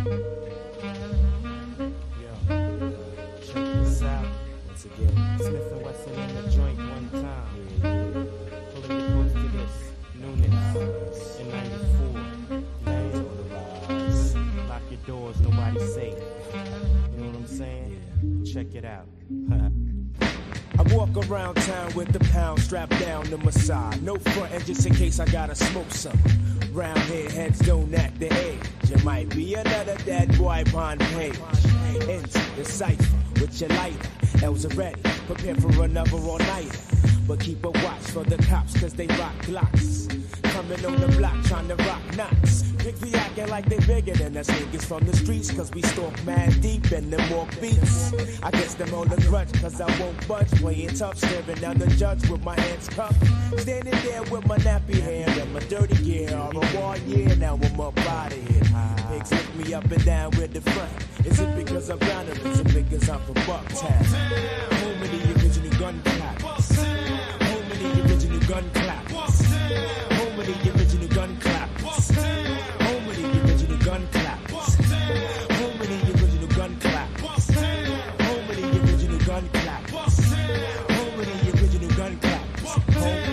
Check this out. Once again, Smith and Wesson in the joint one time. Pulling you close to this. Newness in 94. Lock your doors, nobody's safe. You know what I'm saying? Check it out. I walk around town with the pound strapped down to my side. No frontin' just in case I gotta smoke some. Round here, heads don't act the age. You might be another dead boy on page. Into the cipher with your lighter. L's are ready, prepare for another all-nighter. But keep a watch for the cops, cause they rock glocks. Coming on the block, trying to rock knots. Big be acting like they bigger than us niggas from the streets, cause we stalk mad deep in them walk beats. I guess them all a grudge, cause I won't budge. Playing tough, staring down the judge with my hands cuffed. Standing there with my nappy hair and my dirty gear. All a war year, now I'm up out of here. Pigs lift me up and down with the front. Is it because I'm down or is it because I'm from Bucktown? Home of the original gun clappers. Home of the original gun clappers. Home of the original gun clappers. Home of the original gun clappers. Home of the original gun clappers. Home of the original gun clappers. Home of the original gun clappers. Home of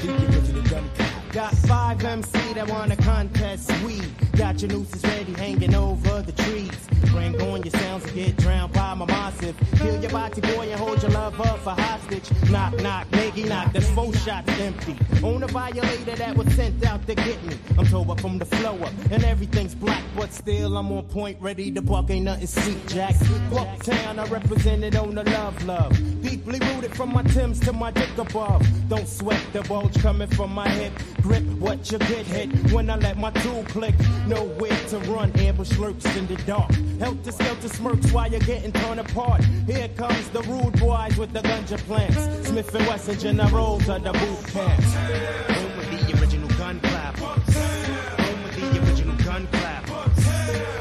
the original gun clappers. Got 5 MC that want a contest. We got your nooses ready hanging over the trees. Bring on your sounds and get drowned by my massive. Kill your body boy and hold your love up for hostage. Knock, knock, nigga, knock. That's 4 shots empty. On a violator that was sent out to get me. I'm told up from the flow up and everything's black, but still I'm on point, ready to buck. Ain't nothing sweet, Jack. Bucktown, I represented on the love. Deeply rooted from my Timbs to my dick above. Don't sweat the bulge coming from my hip. Grip what you get hit when I let my tool click. Nowhere to run, ambush lurks in the dark. Helter skelter smirks while you're getting torn apart. Here comes the rude boys with the ganja plants. Smith and Wesson generals of the boot camps. Home with the original gun clappers. Home with the original gun clappers.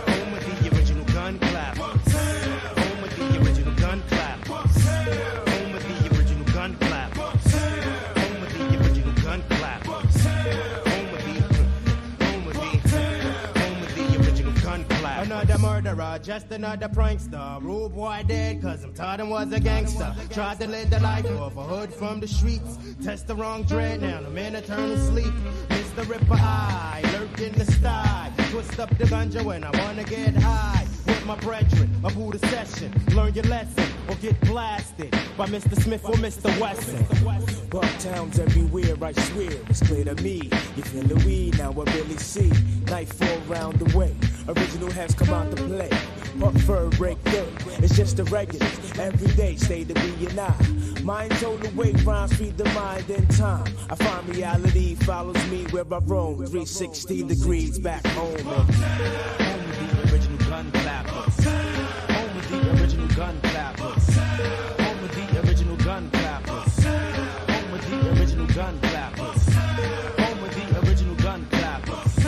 Home with the original gun clappers. Home with the original gun clappers. Home with the original gun clappers. Home with the original gun clappers. Home with the original gun clappers. Another murderer, just another prankster. Rude boy dead, cause I'm taught him was a gangster. Tried to live the life of a hood from the streets. Test the wrong dread, now I'm in eternal sleep. Mr. Ripper Eye, lurk in the sty. Twist up the ganja when I wanna get high. With my brethren, a Buddha session. Learn your lesson or get blasted by Mr. Smith or Mr. Wesson. Bucktown's everywhere, I swear, it's clear to me. You feel the weed, now I really see. Nightfall round the way, original has come out to play. Buck fur break dirt, it's just the regulars. Every day, stay to be and I. Mind told the way, rhymes feed the mind in time. I find reality follows me where I roam. 360 degrees back home. Home with the original gun clappers. Home with the original gun clappers. Home with the original gun clappers. Home with the original gun clappers. Home with the original gun clappers.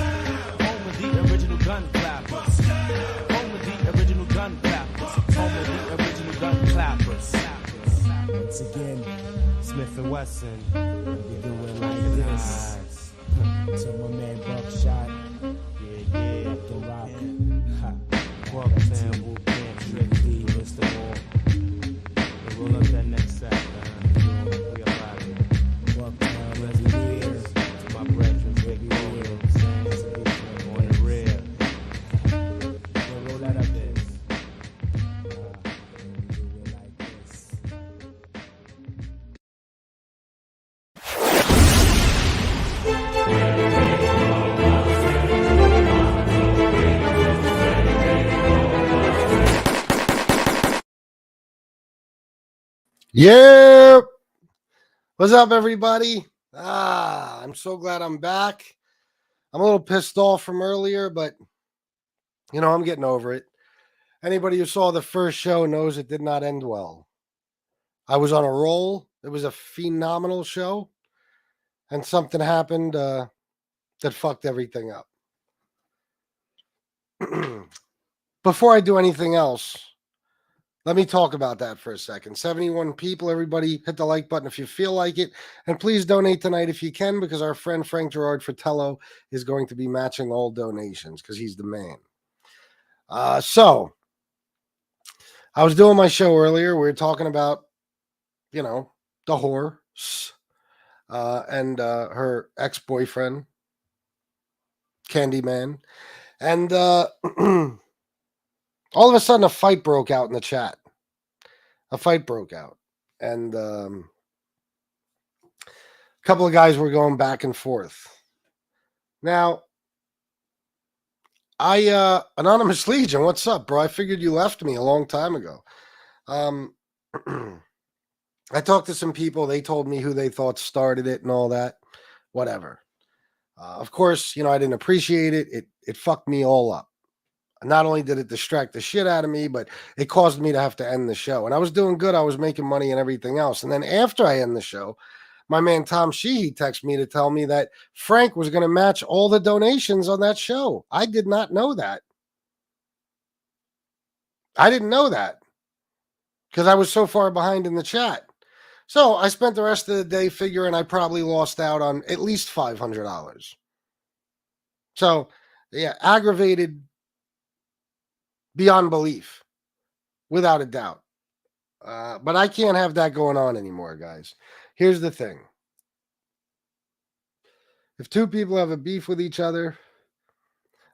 Home with the original gun clappers. Home with the original gun clappers. Home with the original gun clappers. Once again, Smith and Wesson, we do it like this. To my man Buckshot, yeah, the rock, Bucktown, Wu Camp, Trick D, Mr. Wall. We'll roll up that next sack, man. We up out of here. Bucktown, everywhere. To my brethren, Big Boy, you know what I'm saying? On the rear. We'll roll that up there. We do it like this. Yeah. What's up, everybody? I'm so glad I'm back. I'm a little pissed off from earlier, but I'm getting over it. Anybody who saw the first show knows it did not end well. I was on a roll. It was a phenomenal show, and something happened that fucked everything up. Before I do anything else, let me talk about that for a second. 71 people, everybody hit the like button if you feel like it. And please donate tonight if you can, because our friend Frank Gerard Fratello is going to be matching all donations because he's the man. So I was doing my show earlier. We were talking about, the horse and her ex-boyfriend, Candyman. And all of a sudden, a fight broke out in the chat. A fight broke out. And a couple of guys were going back and forth. Now, Anonymous Legion, what's up, bro? I figured you left me a long time ago. I talked to some people. They told me who they thought started it and all that. Whatever. Of course, I didn't appreciate it. It fucked me all up. Not only did it distract the shit out of me, but it caused me to have to end the show. And I was doing good. I was making money and everything else. And then after I end the show, my man Tom Sheehy texted me to tell me that Frank was going to match all the donations on that show. I did not know that. I didn't know that because I was so far behind in the chat. So I spent the rest of the day figuring I probably lost out on at least $500. So, yeah, aggravated beyond belief, without a doubt. But I can't have that going on anymore, guys. Here's the thing. If two people have a beef with each other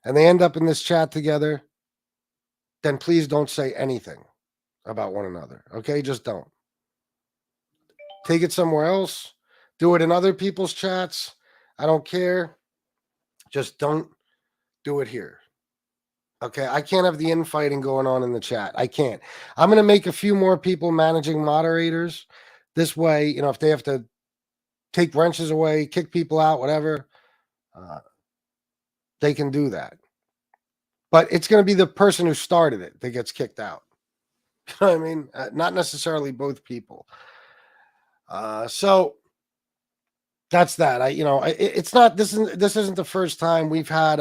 and they end up in this chat together, then please don't say anything about one another. Okay? Just don't. Take it somewhere else. Do it in other people's chats. I don't care. Just don't do it here. Okay, I can't have the infighting going on in the chat. I can't. I'm going to make a few more people managing moderators. This way, if they have to take wrenches away, kick people out, whatever, they can do that. But it's going to be the person who started it that gets kicked out. You know what I mean? Not necessarily both people. So that's that. It's not. This isn't the first time we've had.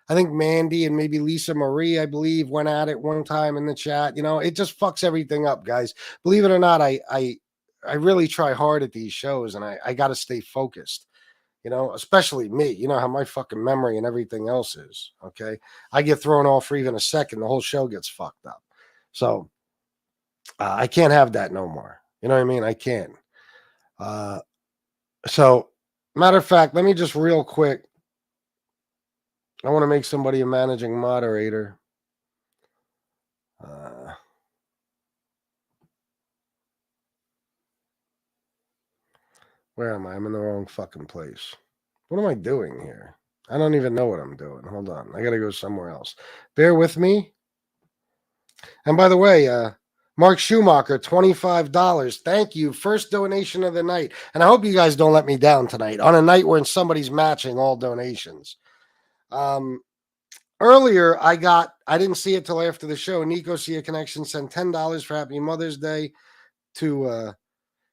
I think Mandy and maybe Lisa Marie, I believe, went at it one time in the chat. It just fucks everything up, guys. Believe it or not, I really try hard at these shows, and I got to stay focused. Especially me. You know how my fucking memory and everything else is. Okay, I get thrown off for even a second, the whole show gets fucked up. So I can't have that no more. You know what I mean? I can't. So, matter of fact, let me just real quick. I want to make somebody a managing moderator. Where am I? I'm in the wrong fucking place. What am I doing here? I don't even know what I'm doing. Hold on. I got to go somewhere else. Bear with me. And by the way, Mark Schumacher, $25. Thank you. First donation of the night. And I hope you guys don't let me down tonight on a night when somebody's matching all donations. Earlier, I didn't see it till after the show. Nico Sia Connection sent $10 for Happy Mother's Day to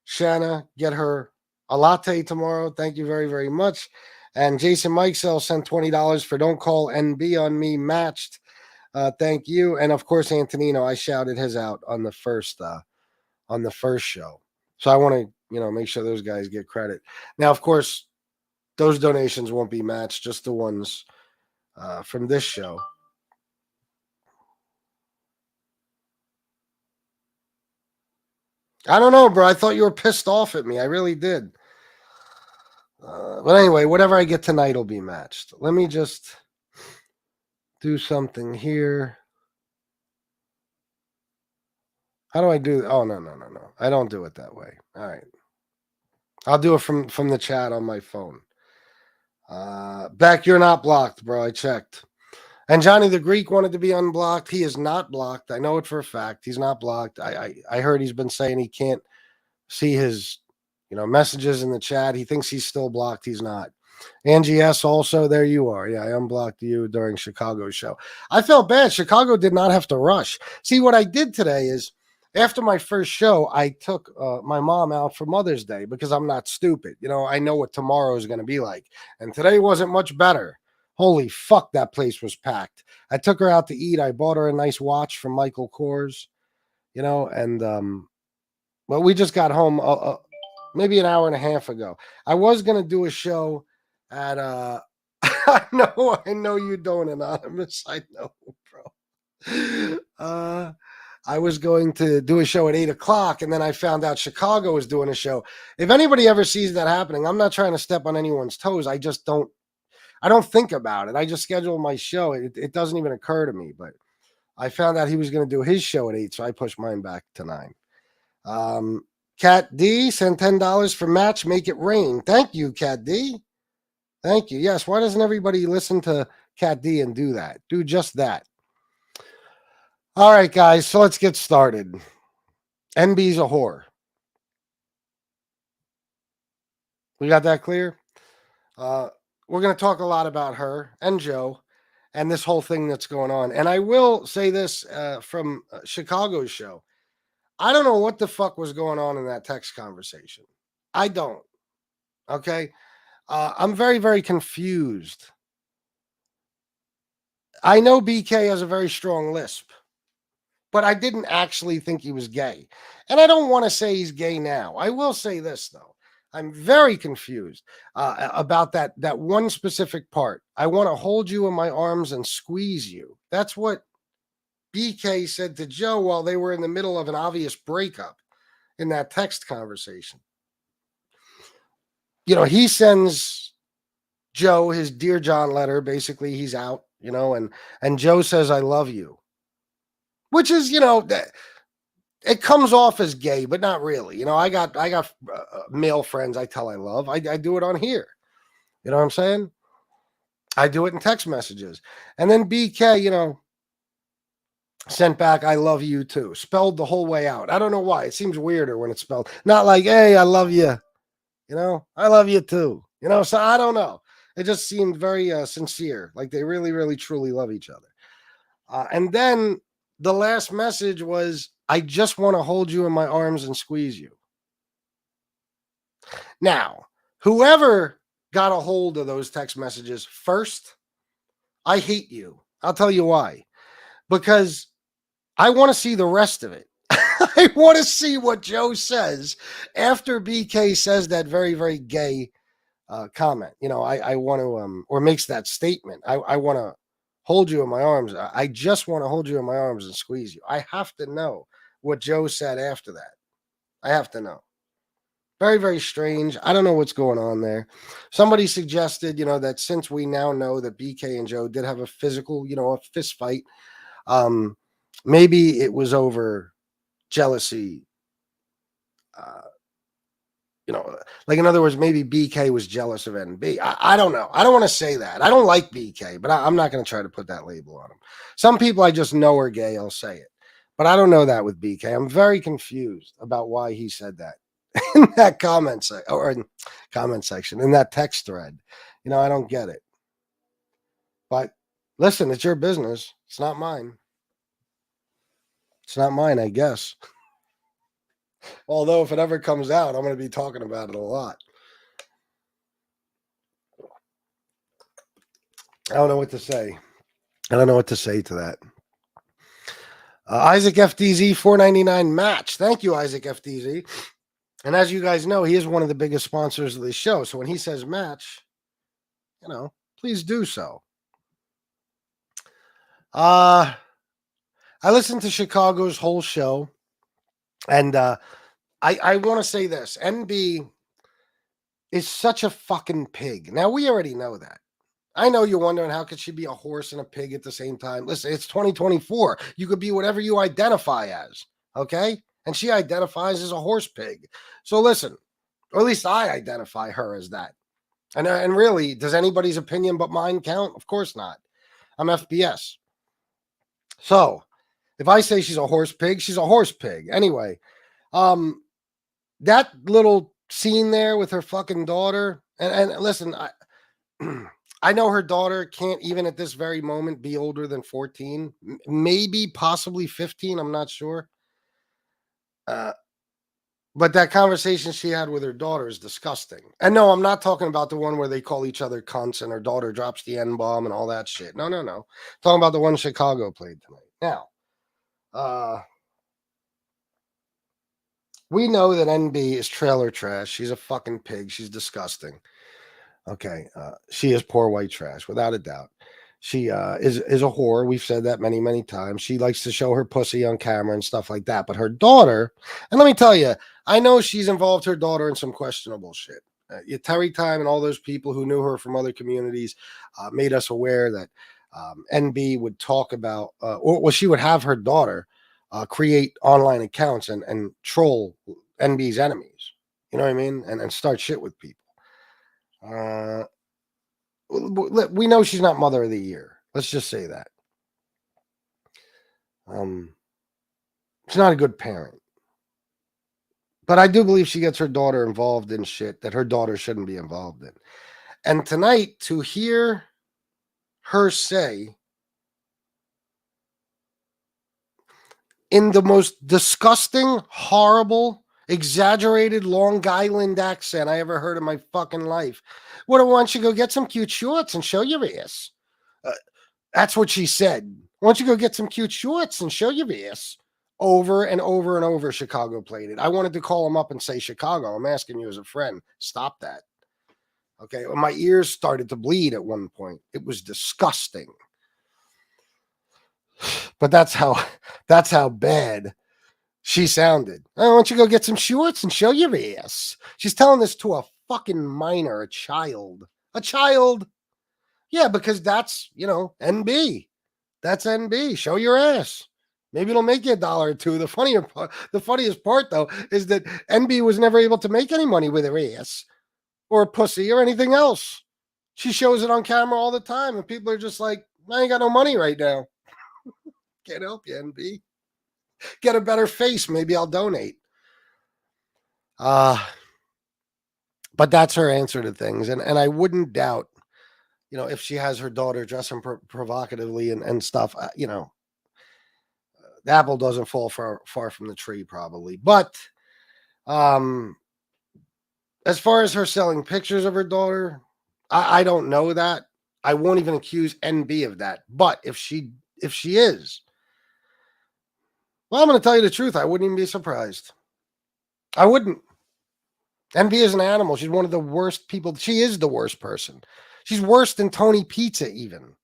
Shanna. Get her a latte tomorrow. Thank you very, very much. And Jason Mikesell sent $20 for Don't Call NB on Me matched. Thank you. And of course, Antonino, I shouted his out on the first show. So I want to, make sure those guys get credit. Now, of course, those donations won't be matched, just the ones from this show. I don't know, bro. I thought you were pissed off at me. I really did. But anyway, whatever I get tonight will be matched. Let me just do something here. How do I do? Oh, no. I don't do it that way. All right. I'll do it from the chat on my phone. Beck, you're not blocked, bro. I checked. And Johnny the Greek wanted to be unblocked. He is not blocked. I know it for a fact. He's not blocked. I heard he's been saying he can't see his, messages in the chat. He thinks he's still blocked. He's not. Angie S. also, there you are. Yeah, I unblocked you during Chicago's show. I felt bad. Chicago did not have to rush. See, what I did today is after my first show, I took my mom out for Mother's Day because I'm not stupid. I know what tomorrow is going to be like. And today wasn't much better. Holy fuck, that place was packed. I took her out to eat. I bought her a nice watch from Michael Kors, and well, we just got home maybe an hour and a half ago. I was going to do a show at I know you don't, Anonymous. I know, bro. I was going to do a show at 8:00, and then I found out Chicago was doing a show. If anybody ever sees that happening, I'm not trying to step on anyone's toes. I don't think about it. I just schedule my show. It doesn't even occur to me, but I found out he was going to do his show at 8, so I pushed mine back to 9. Cat D sent $10 for match. Make it rain. Thank you, Cat D. Thank you. Yes. Why doesn't everybody listen to Cat D and do that? Do just that. All right, guys. So let's get started. NB's a whore. We got that clear? We're going to talk a lot about her and Joe and this whole thing that's going on. And I will say this from Chicago's show. I don't know what the fuck was going on in that text conversation. I don't. Okay. I'm very, very confused. I know BK has a very strong lisp, but I didn't actually think he was gay. And I don't want to say he's gay now. I will say this, though. I'm very confused about that one specific part. I want to hold you in my arms and squeeze you. That's what BK said to Joe while they were in the middle of an obvious breakup in that text conversation. You know, he sends Joe his Dear John letter. Basically, he's out, you know, and Joe says, I love you. Which is, you know, it comes off as gay, but not really. You know, I got male friends I tell I love. I do it on here. You know what I'm saying? I do it in text messages. And then BK, you know, sent back, I love you too. Spelled the whole way out. I don't know why. It seems weirder when it's spelled. Not like, hey, I love you. You know, I love you too. You know, so I don't know. It just seemed very sincere. Like they really, really, truly love each other. And then the last message was, I just want to hold you in my arms and squeeze you. Now, whoever got a hold of those text messages first, I hate you. I'll tell you why. Because I want to see the rest of it. I want to see what Joe says after BK says that very, very gay comment. You know, I want to, or makes that statement. I want to hold you in my arms. I just want to hold you in my arms and squeeze you. I have to know what Joe said after that. I have to know. Very, very strange. I don't know what's going on there. Somebody suggested, you know, that since we now know that BK and Joe did have a physical, you know, a fist fight, maybe it was over jealousy. You know, like in other words, maybe BK was jealous of NB. I don't know. I don't want to say that. I don't like BK, but I'm not going to try to put that label on him. Some people I just know are gay. I'll say it. But I don't know that with BK. I'm very confused about why he said that in that comment section, in that text thread. You know, I don't get it. But listen, it's your business. It's not mine. It's not mine, I guess. Although if it ever comes out, I'm going to be talking about it a lot. I don't know what to say. I don't know what to say to that. Isaac FDZ $4.99 match. Thank you, Isaac FDZ. And as you guys know, he is one of the biggest sponsors of this show. So when he says match, you know, please do so. I listened to Chicago's whole show, and I want to say this. NB is such a fucking pig. Now, we already know that. I know you're wondering how could she be a horse and a pig at the same time. Listen, it's 2024. You could be whatever you identify as, okay? And she identifies as a horse pig. So listen, or at least I identify her as that. And really, does anybody's opinion but mine count? Of course not. I'm FBS. So if I say she's a horse pig, she's a horse pig. Anyway, that little scene there with her fucking daughter, and listen, I know her daughter can't even at this very moment be older than 14, maybe possibly 15. I'm not sure. But that conversation she had with her daughter is disgusting. And no, I'm not talking about the one where they call each other cunts and her daughter drops the N-bomb and all that shit. No. Talking about the one Chicago played tonight. Now, we know that NB is trailer trash. She's a fucking pig. She's disgusting. Okay. She is poor white trash, without a doubt. She is a whore. We've said that many, many times. She likes to show her pussy on camera and stuff like that. But her daughter, and let me tell you, I know she's involved her daughter in some questionable shit. Terry Time and all those people who knew her from other communities made us aware that NB would talk about, or she would have her daughter create online accounts and troll NB's enemies. You know what I mean? And start shit with people. We know she's not mother of the year. Let's just say that. She's not a good parent. But I do believe she gets her daughter involved in shit that her daughter shouldn't be involved in. And tonight, to hear her say, in the most disgusting, horrible, exaggerated Long Island accent I ever heard in my fucking life. What, why don't you go get some cute shorts and show your ass? That's what she said. Why don't you go get some cute shorts and show your ass? Over and over and over, Chicago played it. I wanted to call him up and say, Chicago, I'm asking you as a friend, stop that. Okay, well, my ears started to bleed at one point. It was disgusting. But that's how bad she sounded. Why don't you go get some shorts and show your ass? She's telling this to a fucking minor, a child. A child. Yeah, because that's, NB. That's NB. Show your ass. Maybe it'll make you $1 or $2. The funniest part, though, is that NB was never able to make any money with her ass or pussy or anything else. She shows it on camera all the time, and people are just like, I ain't got no money right now. Can't help you, NB. Get a better face. Maybe I'll donate. But that's her answer to things. And I wouldn't doubt, if she has her daughter dressing provocatively and stuff, the apple doesn't fall far from the tree, probably. But as far as her selling pictures of her daughter, I don't know that. I won't even accuse NB of that. But if she is, well, I'm going to tell you the truth. I wouldn't even be surprised. I wouldn't. NB is an animal. She's one of the worst people. She is the worst person. She's worse than Tony Pizza even.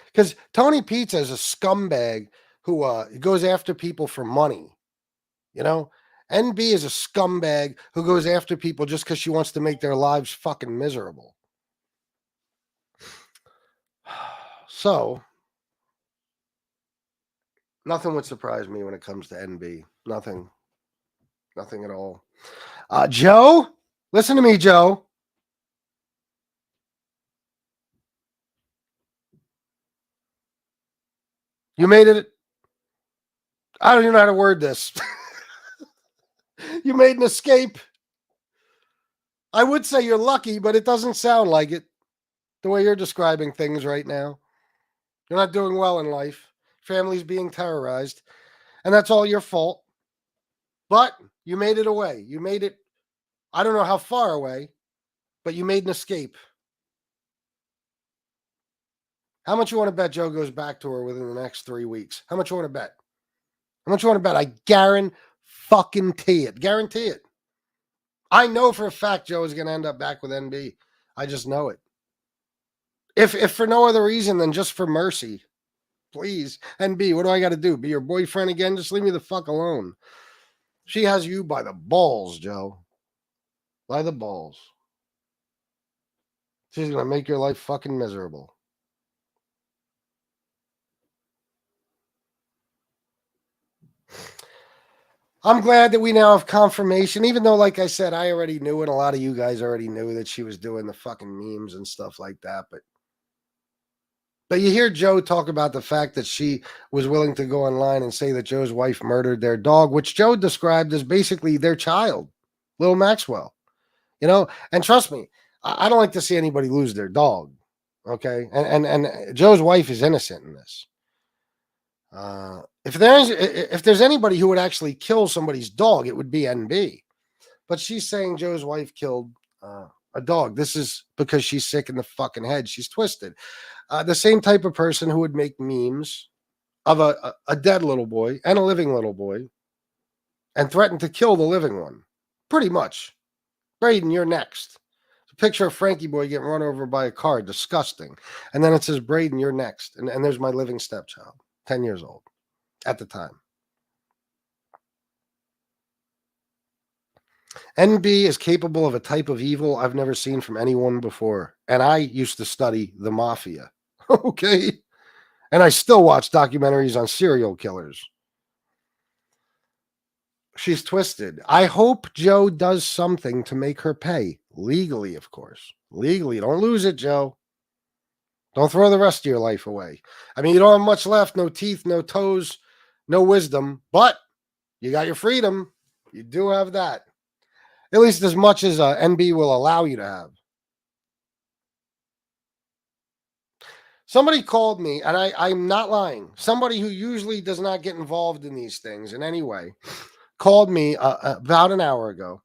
Because Tony Pizza is a scumbag who goes after people for money. NB is a scumbag who goes after people just because she wants to make their lives fucking miserable. So, nothing would surprise me when it comes to NB. Nothing. Nothing at all. Joe? Listen to me, Joe. You made it. I don't even know how to word this. You made an escape. I would say you're lucky, but it doesn't sound like it. The way you're describing things right now. You're not doing well in life. Family's being terrorized. And that's all your fault. But you made it away. You made it, I don't know how far away, but you made an escape. How much you want to bet Joe goes back to her within the next 3 weeks? How much you want to bet? How much you want to bet? I guarantee it. Guarantee it. I know for a fact Joe is going to end up back with NB. I just know it. If for no other reason than just for mercy. Please. NB, what do I got to do? Be your boyfriend again? Just leave me the fuck alone. She has you by the balls, Joe. By the balls. She's going to make your life fucking miserable. I'm glad that we now have confirmation, even though, like I said, I already knew it. A lot of you guys already knew that she was doing the fucking memes and stuff like that. But you hear Joe talk about the fact that she was willing to go online and say that Joe's wife murdered their dog, which Joe described as basically their child, little Maxwell. And trust me, I don't like to see anybody lose their dog. Okay. And Joe's wife is innocent in this. If there's anybody who would actually kill somebody's dog, it would be NB. But she's saying Joe's wife killed a dog. This is because she's sick in the fucking head. She's twisted. The same type of person who would make memes of a dead little boy and a living little boy and threaten to kill the living one. Pretty much. Braden, you're next. picture of Frankie Boy getting run over by a car. Disgusting. And then it says, Braden, you're next. And there's my living stepchild, 10 years old at the time. NB is capable of a type of evil I've never seen from anyone before. And I used to study the mafia. Okay. And I still watch documentaries on serial killers. She's twisted. I hope Joe does something to make her pay. Legally, of course. Legally. Don't lose it, Joe. Don't throw the rest of your life away. I mean, you don't have much left. No teeth, no toes, no wisdom. But you got your freedom. You do have that. At least as much as NB will allow you to have. Somebody called me, and I'm not lying. Somebody who usually does not get involved in these things in any way called me about an hour ago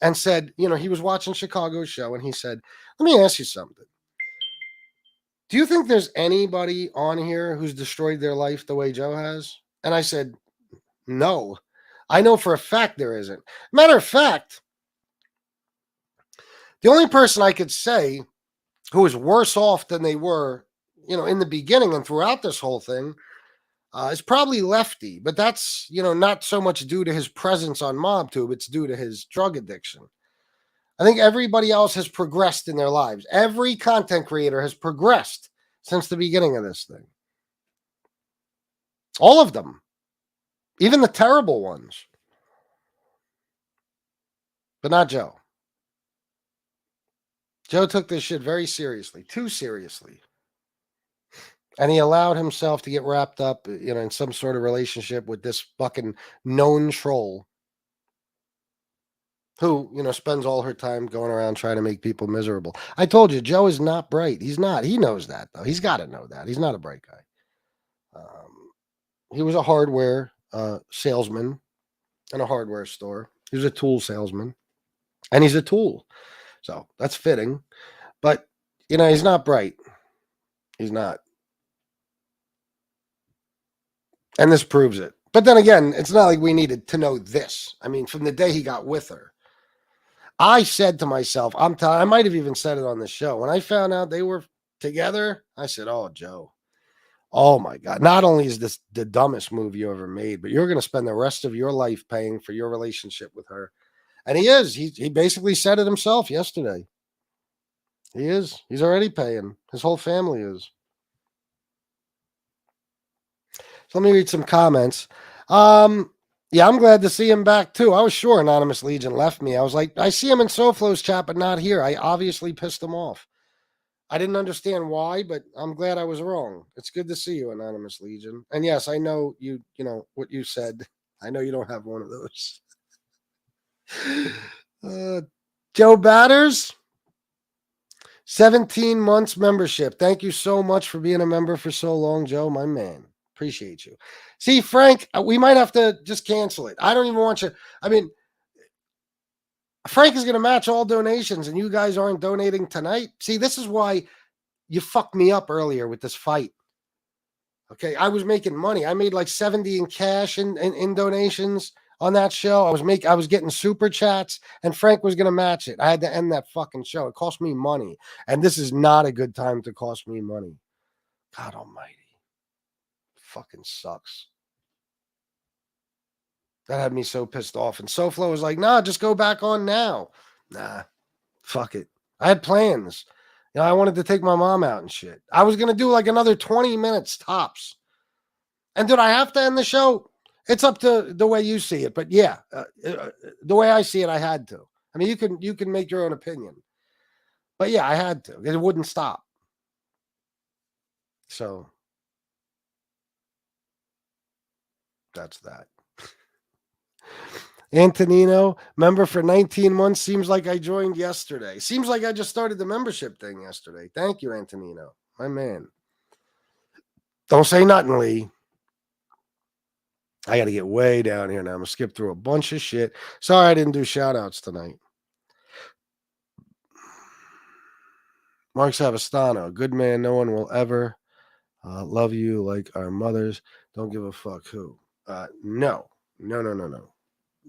and said, he was watching Chicago's show, and he said, let me ask you something. Do you think there's anybody on here who's destroyed their life the way Joe has? And I said, no. I know for a fact there isn't. Matter of fact, the only person I could say who is worse off than they were, in the beginning and throughout this whole thing, is probably Lefty. But that's, not so much due to his presence on MobTube. It's due to his drug addiction. I think everybody else has progressed in their lives. Every content creator has progressed since the beginning of this thing. All of them. Even the terrible ones. But not Joe. Joe took this shit very seriously. Too seriously. And he allowed himself to get wrapped up, in some sort of relationship with this fucking known troll who, spends all her time going around trying to make people miserable. I told you, Joe is not bright. He's not. He knows that, though. He's got to know that. He's not a bright guy. He was a hardware salesman in a hardware store. He was a tool salesman. And he's a tool. So that's fitting. But, he's not bright. He's not. And this proves it. But then again, it's not like we needed to know this. I mean, from the day he got with her, I said to myself, I might have even said it on the show. When I found out they were together, I said, oh, Joe, oh my God. Not only is this the dumbest move you ever made, but you're going to spend the rest of your life paying for your relationship with her. And he is. He basically said it himself yesterday. He is. He's already paying. His whole family is. So let me read some comments. Yeah, I'm glad to see him back too. I was sure Anonymous Legion left me. I was like, I see him in SoFlo's chat, but not here. I obviously pissed him off. I didn't understand why, but I'm glad I was wrong. It's good to see you, Anonymous Legion. And yes, I know you know what you said. I know you don't have one of those. Joe Batters, 17 months membership. Thank you so much for being a member for so long, Joe, my man. Appreciate you. See, Frank, we might have to just cancel it. I don't even want you. I mean, Frank is going to match all donations and you guys aren't donating tonight. See, this is why you fucked me up earlier with this fight. Okay. I was making money. I made like 70 in cash in donations on that show. I was getting super chats and Frank was going to match it. I had to end that fucking show. It cost me money. And this is not a good time to cost me money. God almighty. Fucking sucks. That had me so pissed off. And SoFlo was like, nah, just go back on now. Nah, fuck it. I had plans. I wanted to take my mom out and shit. I was going to do like another 20 minutes tops. And did I have to end the show? It's up to the way you see it. But yeah, the way I see it, I had to. I mean, you can make your own opinion. But yeah, I had to. It wouldn't stop. So that's that. Antonino, member for 19 months. Seems like I joined yesterday. Seems like I just started the membership thing yesterday. Thank you, Antonino. My man. Don't say nothing, Lee. I got to get way down here now. I'm going to skip through a bunch of shit. Sorry I didn't do shout-outs tonight. Mark Savastano, good man. No one will ever love you like our mothers. Don't give a fuck who. No.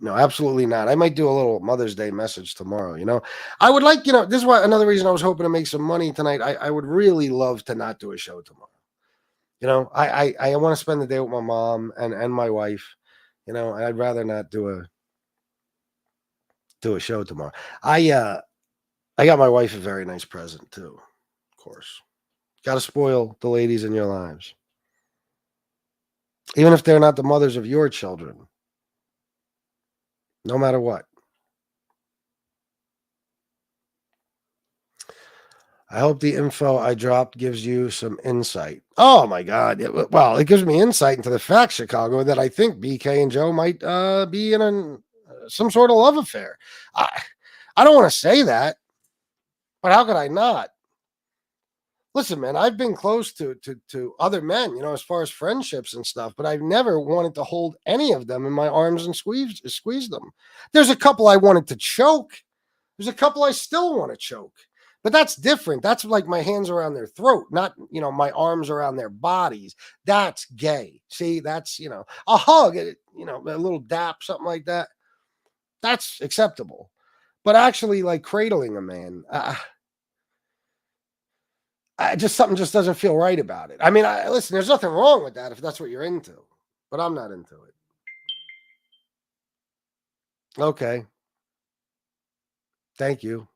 No, absolutely not. I might do a little Mother's Day message tomorrow. I would like, this is why another reason I was hoping to make some money tonight. I would really love to not do a show tomorrow. I want to spend the day with my mom and my wife. I'd rather not do a show tomorrow. I got my wife a very nice present too. Of course, got to spoil the ladies in your lives, even if they're not the mothers of your children. No matter what. I hope the info I dropped gives you some insight. Oh my God! Well, it gives me insight into the fact, Chicago, that I think BK and Joe might be in some sort of love affair. I don't want to say that, but how could I not? Listen, man, I've been close to other men, as far as friendships and stuff, but I've never wanted to hold any of them in my arms and squeeze them. There's a couple I wanted to choke. There's a couple I still want to choke. But that's different. That's like my hands around their throat, not, my arms around their bodies. That's gay. See, that's, a hug, a little dap, something like that. That's acceptable. But actually, like cradling a man, something just doesn't feel right about it. I mean, listen, there's nothing wrong with that if that's what you're into, but I'm not into it. Okay. Thank you.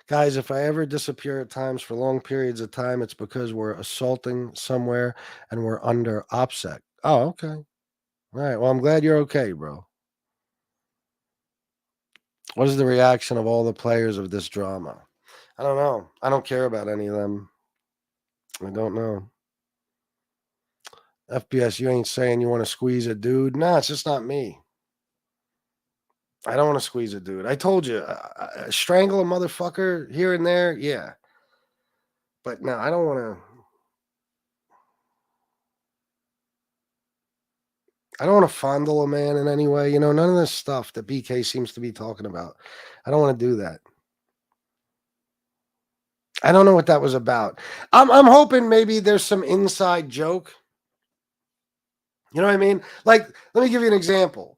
Guys, if I ever disappear at times for long periods of time, it's because we're assaulting somewhere and we're under OPSEC. Oh, okay. All right. Well, I'm glad you're okay, bro. What is the reaction of all the players of this drama? I don't know. I don't care about any of them. I don't know. FBS, you ain't saying you want to squeeze a dude. Nah, it's just not me. I don't want to squeeze a dude. I told you, strangle a motherfucker here and there. Yeah. But no, I don't want to. I don't want to fondle a man in any way. None of this stuff that BK seems to be talking about. I don't want to do that. I don't know what that was about. I'm hoping maybe there's some inside joke. You know what I mean? Like, let me give you an example.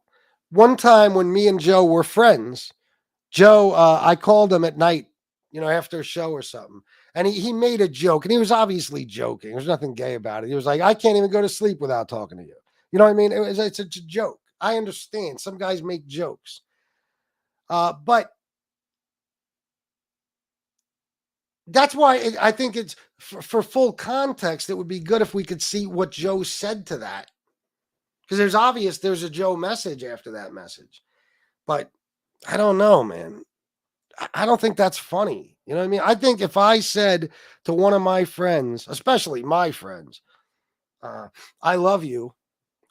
One time when me and Joe were friends, Joe, I called him at night, after a show or something. And he made a joke, and he was obviously joking. There's nothing gay about it. He was like, I can't even go to sleep without talking to you. You know what I mean? It's a joke. I understand. Some guys make jokes. But that's why I think it's for full context, it would be good if we could see what Joe said to that. Because there's a Joe message after that message. But I don't know, man. I don't think that's funny. You know what I mean? I think if I said to one of my friends, especially my friends, I love you,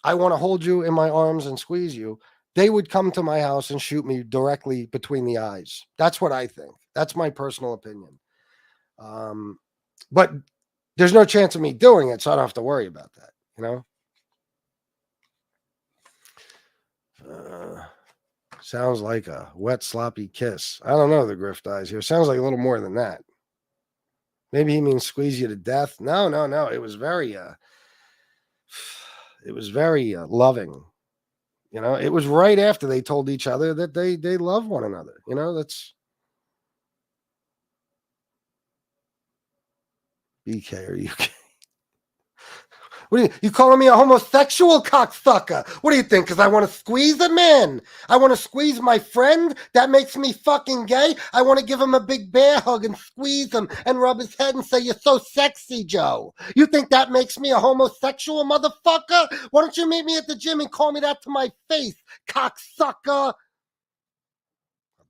I want to hold you in my arms and squeeze you, they would come to my house and shoot me directly between the eyes. That's what I think. That's my personal opinion. But there's no chance of me doing it, so I don't have to worry about that, Sounds like a wet, sloppy kiss. I don't know the grift eyes here. Sounds like a little more than that. Maybe he means squeeze you to death. No. It was very loving. It was right after they told each other that they love one another. That's BK. Are you okay? What are you calling me a homosexual cocksucker? What do you think? Because I want to squeeze a man. I want to squeeze my friend. That makes me fucking gay. I want to give him a big bear hug and squeeze him and rub his head and say, you're so sexy, Joe. You think that makes me a homosexual, motherfucker? Why don't you meet me at the gym and call me that to my face, cocksucker? How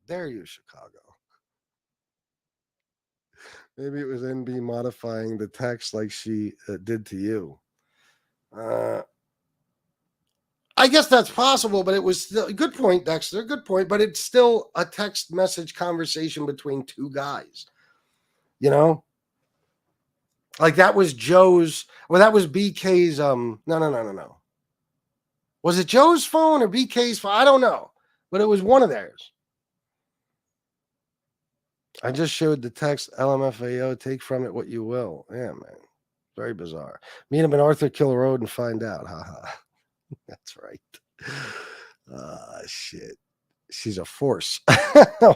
dare you, Chicago? Maybe it was NB modifying the text like she did to you. I guess that's possible, but it was still, good point, Dexter. Good point, but it's still a text message conversation between two guys. Like that was Joe's. Well, that was BK's. No. Was it Joe's phone or BK's phone? I don't know, but it was one of theirs. I just showed the text LMFAO. Take from it what you will. Yeah, man. Very bizarre. Meet him in Arthur Kill Road and find out. Haha. That's right. Shit. She's a force.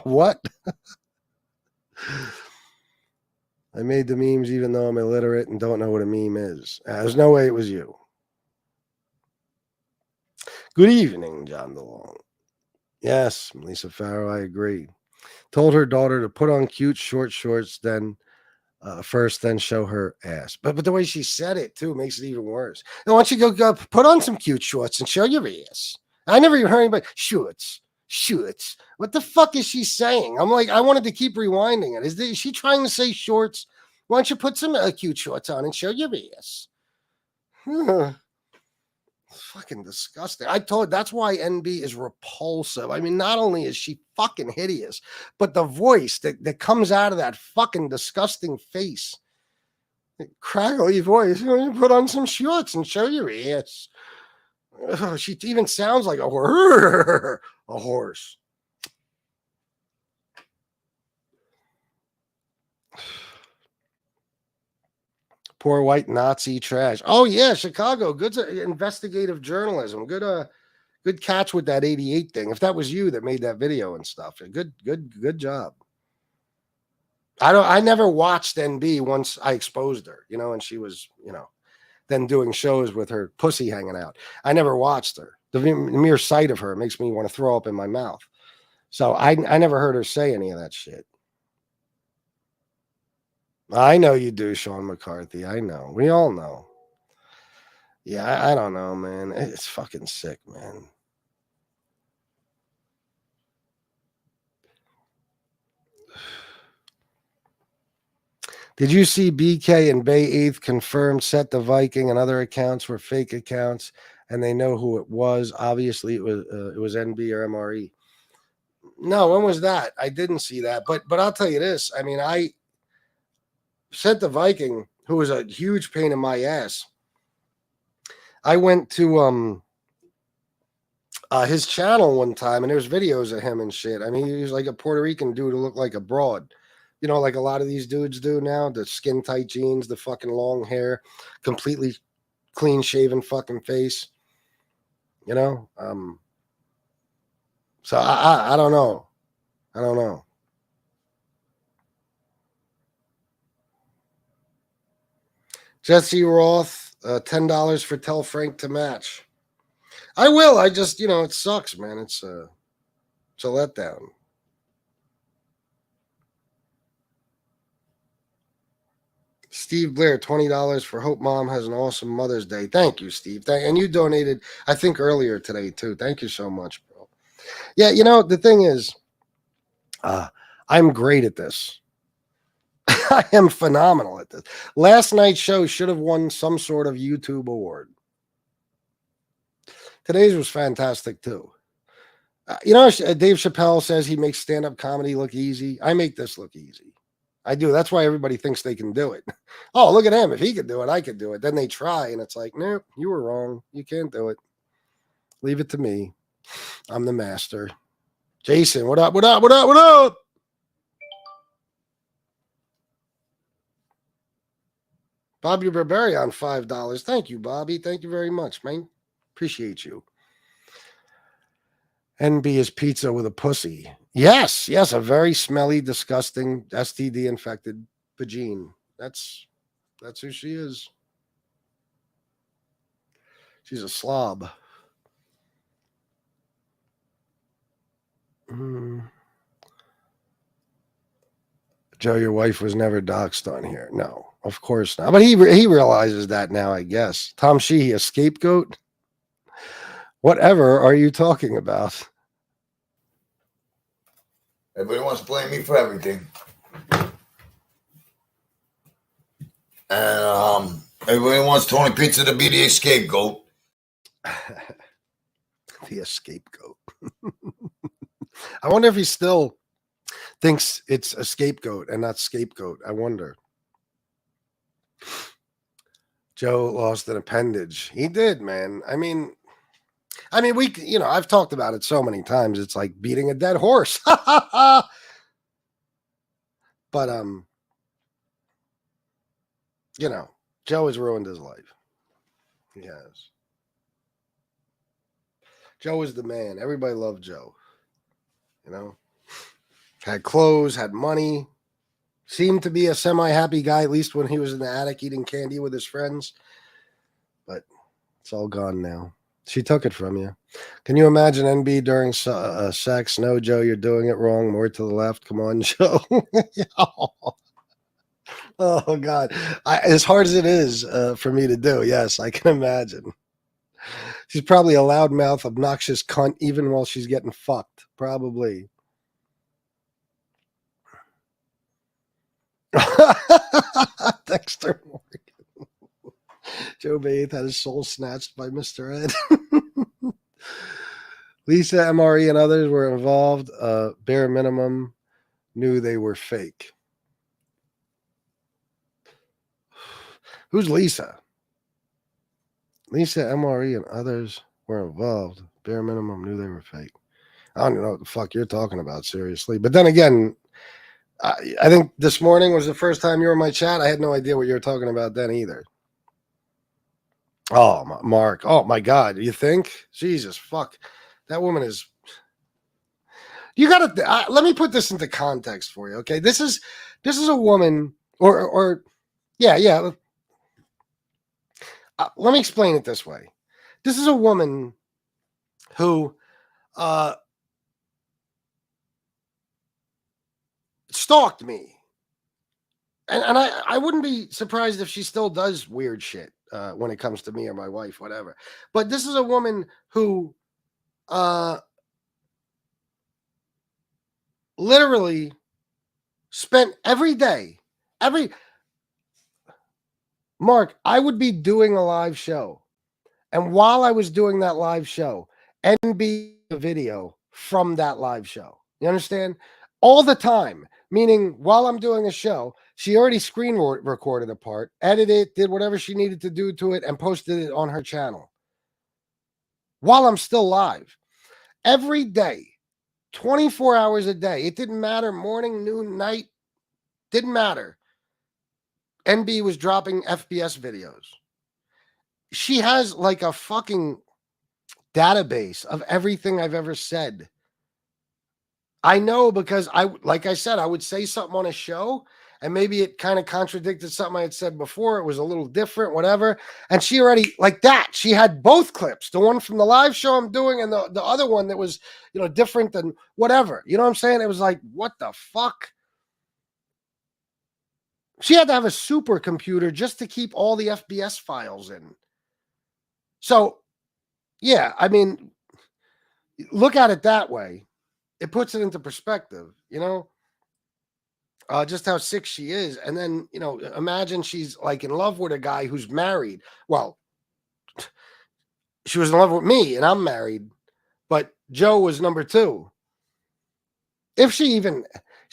What? I made the memes even though I'm illiterate and don't know what a meme is. There's no way it was you. Good evening, John DeLong. Yes, Lisa Farrow, I agree. Told her daughter to put on cute short shorts, then first, then show her ass. But the way she said it too makes it even worse. Now, why don't you go put on some cute shorts and show your ass? I never even heard anybody shorts. What the fuck is she saying? I'm like, I wanted to keep rewinding it. Is she trying to say shorts? Why don't you put some cute shorts on and show your ass? Fucking disgusting. I told that's why NB is repulsive. I mean, not only is she fucking hideous, but the voice that comes out of that fucking disgusting face. Craggly voice. You put on some shorts and show your ass. She even sounds like a horse. A horse. Poor white Nazi trash. Oh yeah, Chicago. Good investigative journalism. Good catch with that 88 thing. If that was you that made that video and stuff, good job. I never watched NB once I exposed her, and she was, then doing shows with her pussy hanging out. I never watched her. The mere sight of her makes me want to throw up in my mouth. So I never heard her say any of that shit. I know you do, Sean McCarthy. I know. We all know. Yeah, I don't know, man. It's fucking sick, man. Did you see BK and Bay 8th confirmed Set the Viking and other accounts were fake accounts and they know who it was? Obviously, it was NB or MRE. No, when was that? I didn't see that. But I'll tell you this. I mean, I Set the Viking, who was a huge pain in my ass. I went to his channel one time and there's videos of him and shit. I mean, he was like a Puerto Rican dude who looked like a broad. Like a lot of these dudes do now, the skin tight jeans, the fucking long hair, completely clean shaven fucking face. So I don't know. I don't know. Jesse Roth, $10 for Tell Frank to match. I will. I just, it sucks, man. It's a letdown. Steve Blair, $20 for Hope Mom has an awesome Mother's Day. Thank you, Steve. And you donated, I think, earlier today, too. Thank you so much, bro. Yeah, the thing is, I'm great at this. I am phenomenal at this. Last night's show should have won some sort of YouTube award. Today's was fantastic, too. Dave Chappelle says he makes stand-up comedy look easy. I make this look easy. I do. That's why everybody thinks they can do it. Oh, look at him. If he could do it, I could do it. Then they try, and it's like, no, you were wrong. You can't do it. Leave it to me. I'm the master. Jason, what up? What up? What up? What up? Bobby Burberry on $5. Thank you, Bobby. Thank you very much, man. Appreciate you. NB is pizza with a pussy. Yes, a very smelly, disgusting, STD infected vagine. That's who she is. She's a slob. Joe, your wife was never doxxed on here. No, of course not. But he realizes that now, I guess. Tom Sheehy, a scapegoat? Whatever are you talking about? Everybody wants to blame me for everything. And everybody wants Tony Pizza to be the scapegoat. The scapegoat. I wonder if he still thinks it's a scapegoat and not scapegoat. I wonder. Joe lost an appendage. He did, man. I mean, we, I've talked about it so many times. It's like beating a dead horse. But, Joe has ruined his life. He has. Joe was the man. Everybody loved Joe. You know, had clothes, had money, seemed to be a semi-happy guy, at least when he was in the attic eating candy with his friends. But it's all gone now. She took it from you. Can you imagine NB during sex? No, Joe, you're doing it wrong. More to the left. Come on, Joe. Oh, God. As hard as it is for me to do, yes, I can imagine. She's probably a loudmouth, obnoxious cunt even while she's getting fucked. Probably. Dexter Morgan. Joe Bath had his soul snatched by Mr. Ed. Lisa, MRE, and others were involved. Bare minimum knew they were fake. Who's Lisa? Lisa, MRE, and others were involved. Bare minimum knew they were fake. I don't know what the fuck you're talking about, seriously. But then again, I think this morning was the first time you were in my chat. I had no idea what you were talking about then either. Oh, Mark. Oh, my God. You think? Jesus, fuck. That woman is... You got to... let me put this into context for you, okay? This is a woman, or yeah. Let me explain it this way. This is a woman who stalked me. And I wouldn't be surprised if she still does weird shit when it comes to me or my wife, whatever. But this is a woman who literally spent every day, Mark, I would be doing a live show. And while I was doing that live show, NB a video from that live show. You understand? All the time. Meaning, while I'm doing a show, she already screen recorded a part, edited it, did whatever she needed to do to it, and posted it on her channel. While I'm still live. Every day, 24 hours a day. It didn't matter, morning, noon, night. Didn't matter. NB was dropping FPS videos. She has like a fucking database of everything I've ever said. I know because like I said, I would say something on a show and maybe it kind of contradicted something I had said before. It was a little different, whatever. And she already, like that, she had both clips, the one from the live show I'm doing and the other one that was, different than whatever. You know what I'm saying? It was like, what the fuck? She had to have a supercomputer just to keep all the FBS files in. So, yeah, I mean, look at it that way. It puts it into perspective, just how sick she is. And then, imagine she's like in love with a guy who's married. Well, she was in love with me and I'm married, but Joe was number two. If she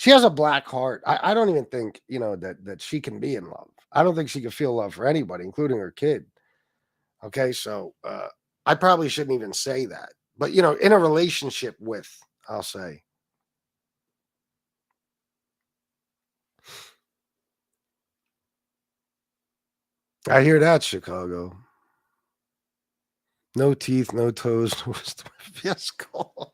has a black heart. I don't even think, that she can be in love. I don't think she can feel love for anybody, including her kid. Okay. So, I probably shouldn't even say that, but in a relationship with, I'll say. I hear that, Chicago. No teeth, no toes, no wisdom. Yes, cold.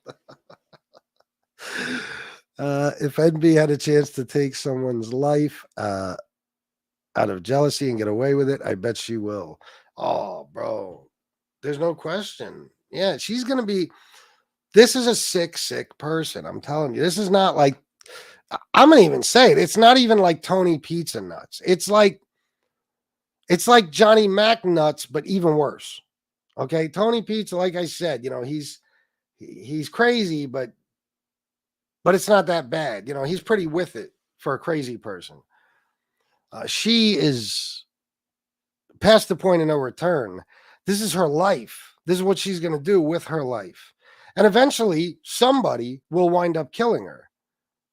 If NB had a chance to take someone's life out of jealousy and get away with it, I bet she will. Oh, bro. There's no question. Yeah, she's going to be... This is a sick, sick person. I'm telling you. This is not like... I'm going to even say it. It's not even like Tony Pizza Nuts. It's like Johnny Mac Nuts, but even worse. Okay, Tony Pizza, like I said, he's crazy, but it's not that bad. He's pretty with it for a crazy person. She is past the point of no return. This is her life. This is what she's going to do with her life. And eventually, somebody will wind up killing her.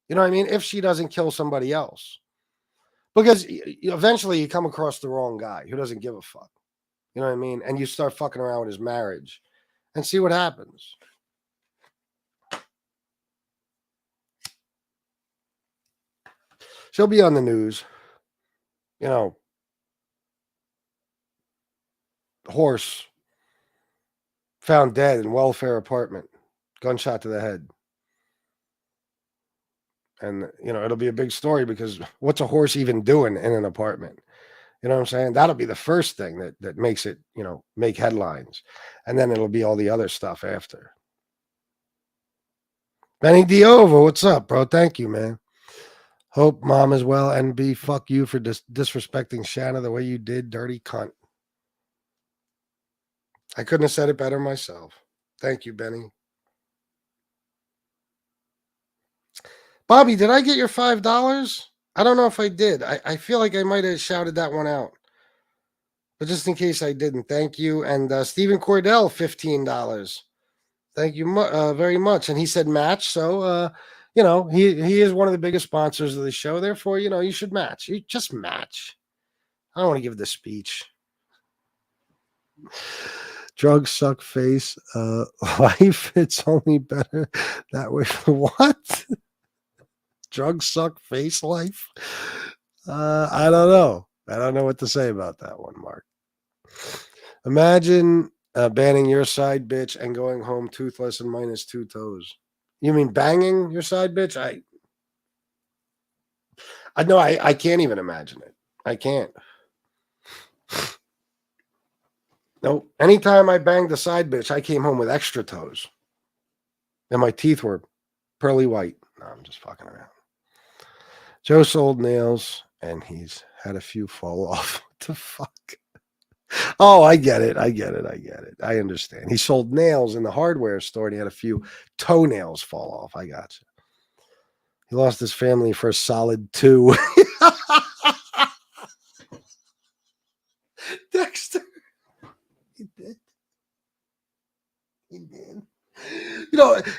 You know what I mean? If she doesn't kill somebody else. Because eventually you come across the wrong guy who doesn't give a fuck. You know what I mean? And you start fucking around with his marriage and see what happens. She'll be on the news. Horse found dead in welfare apartment, gunshot to the head. And, it'll be a big story because what's a horse even doing in an apartment? You know what I'm saying? That'll be the first thing that makes it, make headlines. And then it'll be all the other stuff after. Benny Diova, what's up, bro? Thank you, man. Hope mom is well. And B, fuck you for disrespecting Shanna the way you did, dirty cunt. I couldn't have said it better myself. Thank you, Benny. Bobby, did I get your $5? I don't know if I did. I feel like I might have shouted that one out. But just in case I didn't, thank you. And Stephen Cordell, $15. Thank you very much. And he said match. So, he is one of the biggest sponsors of the show. Therefore, you should match. You just match. I don't want to give the speech. Drugs suck face. Life, it's only better that way. What? Drugs suck face life? I don't know. I don't know what to say about that one, Mark. Imagine banning your side bitch and going home toothless and minus 2 toes. You mean banging your side bitch? I know I can't even imagine it. I can't. No, anytime I banged the side bitch, I came home with extra toes. And my teeth were pearly white. No, I'm just fucking around. Joe sold nails and he's had a few fall off. What the fuck? Oh, I get it. I understand. He sold nails in the hardware store and he had a few toenails fall off. I got you. He lost his family for a solid 2. Dexter. He did.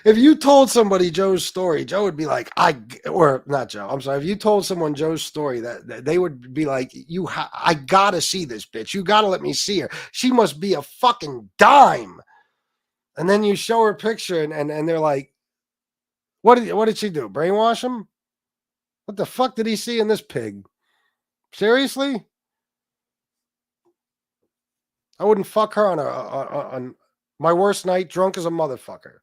If you told somebody Joe's story, Joe would be like, or not Joe, I'm sorry. If you told someone Joe's story, that they would be like, I gotta see this bitch. You gotta let me see her. She must be a fucking dime. And then you show her a picture and they're like, what did she do? Brainwash him? What the fuck did he see in this pig? Seriously? I wouldn't fuck her on my worst night, drunk as a motherfucker.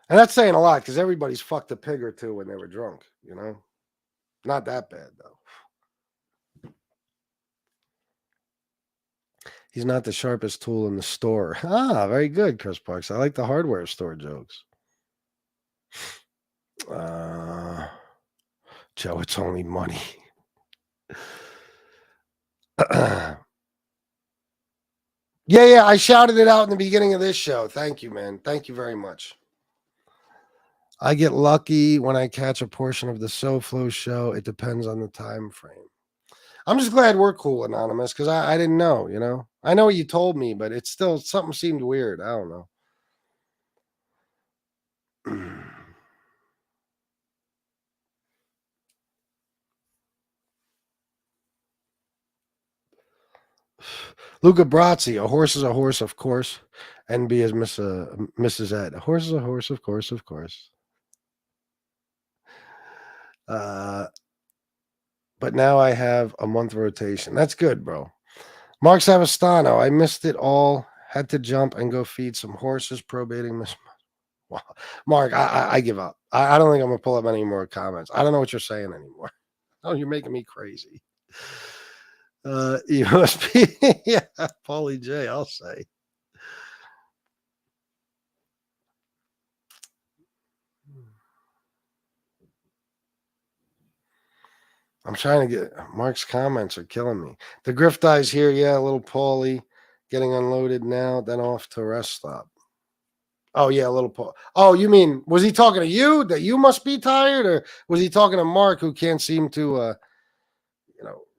And that's saying a lot because everybody's fucked a pig or two when they were drunk, Not that bad, though. He's not the sharpest tool in the store. Ah, very good, Chris Parks. I like the hardware store jokes. Joe, it's only money. Yeah, I shouted it out in the beginning of this show. Thank you, man. Thank you very much. I get lucky when I catch a portion of the SoFlo show. It depends on the time frame. I'm just glad we're cool, Anonymous, because I didn't know, I know what you told me, but it's still something seemed weird. I don't know. Luca Brazzi, a horse is a horse, of course. NB is Mrs. Ed. A horse is a horse, of course, of course. But now I have a month rotation. That's good, bro. Mark Savastano, I missed it all. Had to jump and go feed some horses, probating Miss. Wow. Mark, I give up. I don't think I'm going to pull up any more comments. I don't know what you're saying anymore. Oh, you're making me crazy. You must be, yeah, Paulie J, I'll say. I'm trying to get Mark's comments are killing me. The Griff Eye's here. Yeah, little Paulie getting unloaded now, then off to rest stop. Oh, yeah, little Paul. Oh, you mean, was he talking to you that you must be tired? Or was he talking to Mark who can't seem to,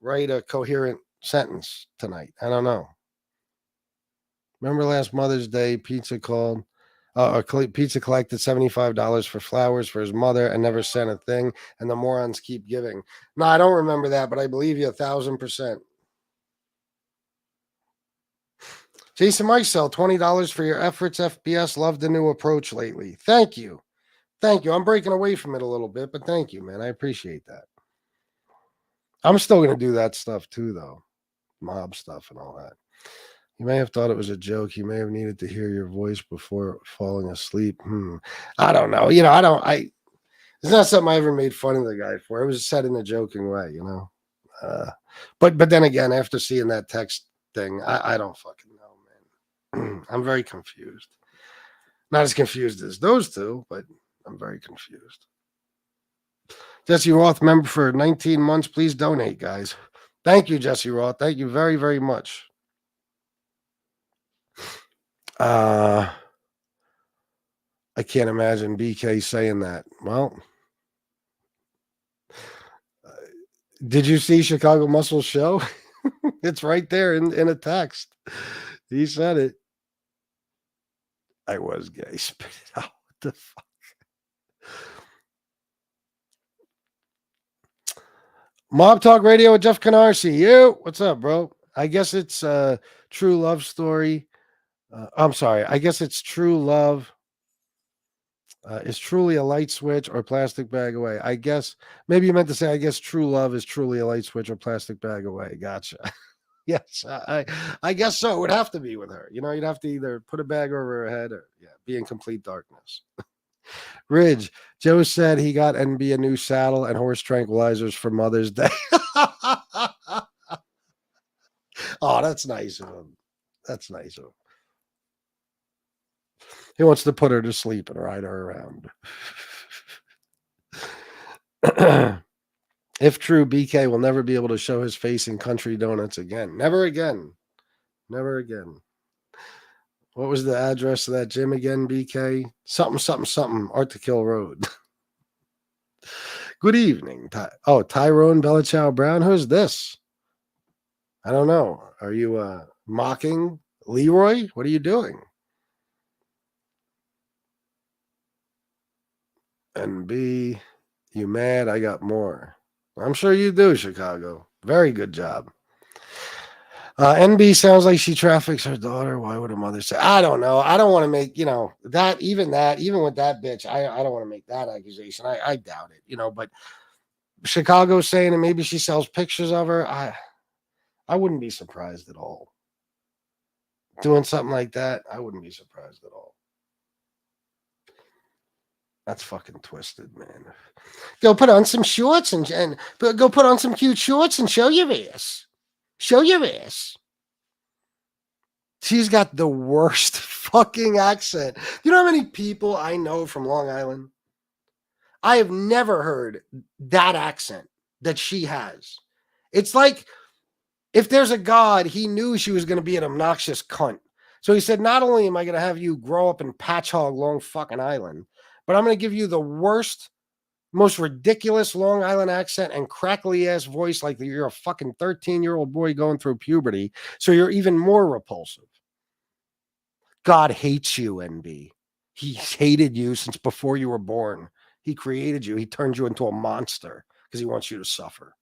write a coherent sentence tonight? I don't know. Remember last Mother's Day, Pizza called. Pizza collected $75 for flowers for his mother and never sent a thing, and the morons keep giving. No, I don't remember that, but I believe you 1,000%. Jason Micel, $20 for your efforts, FBS. Love the new approach lately. Thank you. I'm breaking away from it a little bit, but thank you, man. I appreciate that. I'm still going to do that stuff too, though. Mob stuff and all that. You may have thought it was a joke. You may have needed to hear your voice before falling asleep. I don't know. It's not something I ever made fun of the guy for. It was said in a joking way, but then again, after seeing that text thing, I don't fucking know, man. I'm very confused. Not as confused as those two, but I'm very confused. Jesse Roth, member for 19 months. Please donate, guys. Thank you, Jesse Roth. Thank you very, very much. I can't imagine BK saying that. Well, did you see Chicago Muscle show? It's right there in a text. He said it. I was gay. Spit it out. What the fuck? Mob Talk Radio with Jeff Canarsie. You, what's up, bro? I guess it's a true love story. I'm sorry. I guess it's true love. Is truly a light switch or plastic bag away. I guess maybe you meant to say, I guess true love is truly a light switch or plastic bag away. Gotcha. Yes, I guess so. It would have to be with her. You'd have to either put a bag over her head or be in complete darkness. Ridge, Joe said he got NB a new saddle and horse tranquilizers for Mother's Day. Oh, that's nice of him. That's nice of him. He wants to put her to sleep and ride her around. If true, BK will never be able to show his face in Country Donuts again. Never again. Never again. What was the address of that gym again, BK? Something, Art to Kill Road. Good evening. Tyrone Belichow Brown. Who's this? I don't know. Are you mocking Leroy? What are you doing? NB, you mad? I got more. I'm sure you do, Chicago. Very good job. NB sounds like she traffics her daughter. Why would a mother say? I don't know. I don't want to make, even with that bitch, I don't want to make that accusation. I doubt it, but Chicago's saying that maybe she sells pictures of her. I wouldn't be surprised at all. Doing something like that, I wouldn't be surprised at all. That's fucking twisted, man. Go put on some shorts and go put on some cute shorts and show your ass. Show your ass. She's got the worst fucking accent. You know how many people I know from Long Island? I have never heard that accent that she has. It's like if there's a God, he knew she was going to be an obnoxious cunt. So he said, not only am I going to have you grow up in Patch Hog, Long fucking Island, but I'm going to give you the worst, most ridiculous Long Island accent and crackly ass voice like you're a fucking 13-year-old boy going through puberty. So you're even more repulsive. God hates you, NB. He hated you since before you were born. He created you. He turned you into a monster because he wants you to suffer.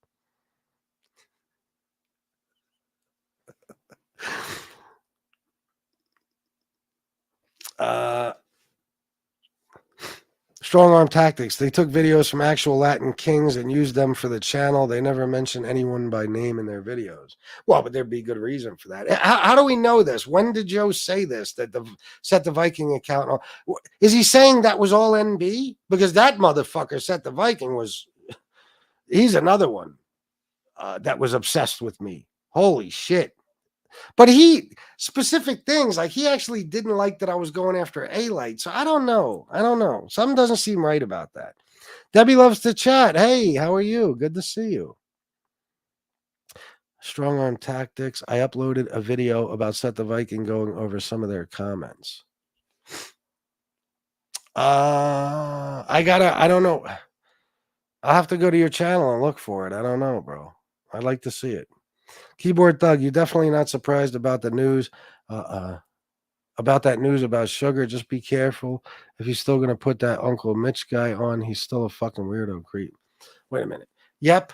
Strong arm tactics. They took videos from actual Latin kings and used them for the channel. They never mention anyone by name in their videos. Well, but there'd be good reason for that. How do we know this? When did Joe say this? That set the Viking account? Is he saying that was all NB? Because that motherfucker Set the Viking he's another one that was obsessed with me. Holy shit. But specific things, like he actually didn't like that I was going after A-Light. So I don't know. Something doesn't seem right about that. Debbie loves to chat. Hey, how are you? Good to see you. Strong arm tactics. I uploaded a video about Set the Viking going over some of their comments. I don't know. I'll have to go to your channel and look for it. I don't know, bro. I'd like to see it. Keyboard Thug, you're definitely not surprised about the news, about that news about Sugar. Just be careful. If he's still going to put that Uncle Mitch guy on, he's still a fucking weirdo creep. Wait a minute. Yup.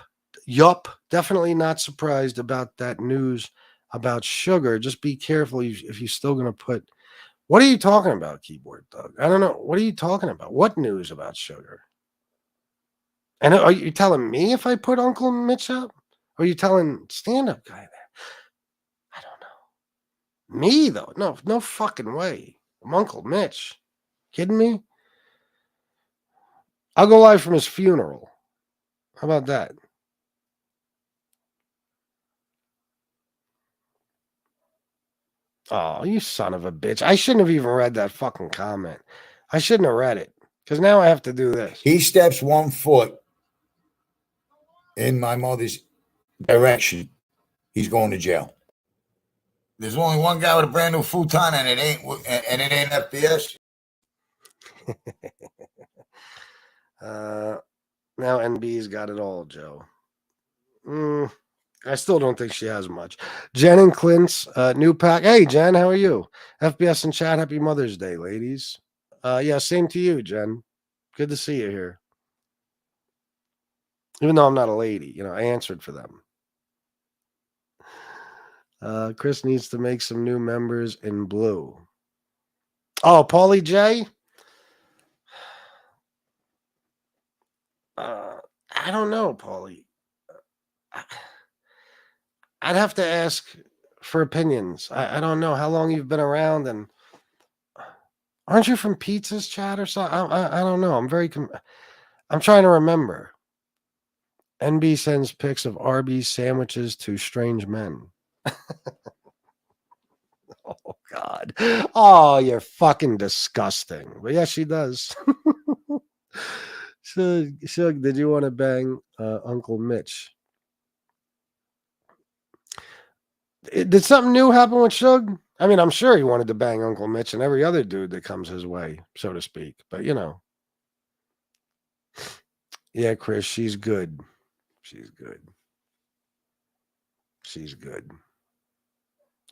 Definitely not surprised about that news about Sugar. Just be careful if you're still going to put. What are you talking about, Keyboard Thug? I don't know. What are you talking about? What news about Sugar? And are you telling me if I put Uncle Mitch up? Or are you telling stand-up guy that? I don't know. Me, though? No fucking way. I'm Uncle Mitch. Kidding me? I'll go live from his funeral. How about that? Oh, you son of a bitch. I shouldn't have even read that fucking comment. I shouldn't have read it. Because now I have to do this. He steps 1 foot in my mother's direction, he's going to jail. There's only one guy with a brand new futon, and it ain't FBS. Now NB's got it all, Joe. I still don't think she has much. Jen and Clint's new pack. Hey, Jen, how are you? FBS and chat. Happy Mother's Day, ladies. Yeah, same to you, Jen. Good to see you here. Even though I'm not a lady, I answered for them. Chris needs to make some new members in blue. Oh, Paulie J? I don't know, Paulie. I'd have to ask for opinions. I don't know how long you've been around, and aren't you from Pizza's chat or something? I don't know. I'm trying to remember. NB sends pics of Arby's sandwiches to strange men. Oh, God. Oh, you're fucking disgusting. But yeah, she does. Shug, did you want to bang Uncle Mitch? Did something new happen with Shug? I mean, I'm sure he wanted to bang Uncle Mitch and every other dude that comes his way, so to speak. But, Yeah, Chris, she's good. She's good. She's good.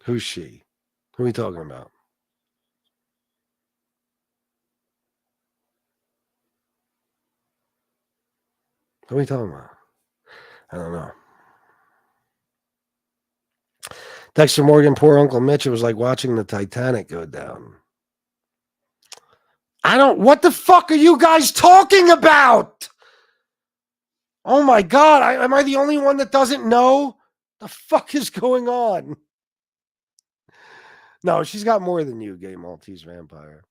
Who's she? Who are we talking about? Who are we talking about? I don't know. Dexter Morgan, poor Uncle Mitch. It was like watching the Titanic go down. What the fuck are you guys talking about? Oh my God. Am I the only one that doesn't know? The fuck is going on? No, she's got more than you, Gay Maltese Vampire.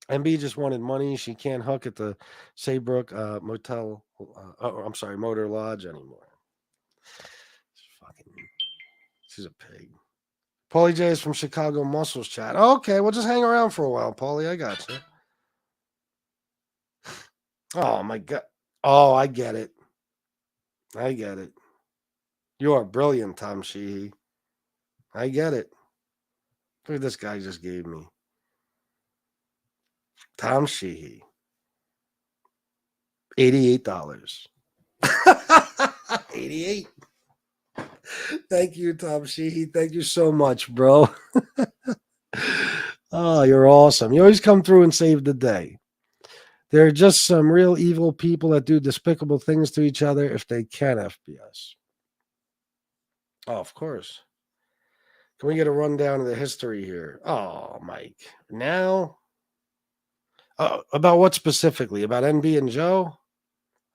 MB just wanted money. She can't hook at the Saybrook Motel. Motor Lodge anymore. She's a pig. Paulie J is from Chicago Muscles chat. Okay, well, just hang around for a while, Paulie. I got you. Oh, my God. Oh, I get it. You are brilliant, Tom Sheehy. I get it. Look at this guy just gave me. Tom Sheehy. $88. 88. Thank you, Tom Sheehy. Thank you so much, bro. Oh, you're awesome. You always come through and save the day. There are just some real evil people that do despicable things to each other if they can FBS. Oh, of course. Can we get a rundown of the history here? Oh, Mike. Now? About what specifically? About NB and Joe?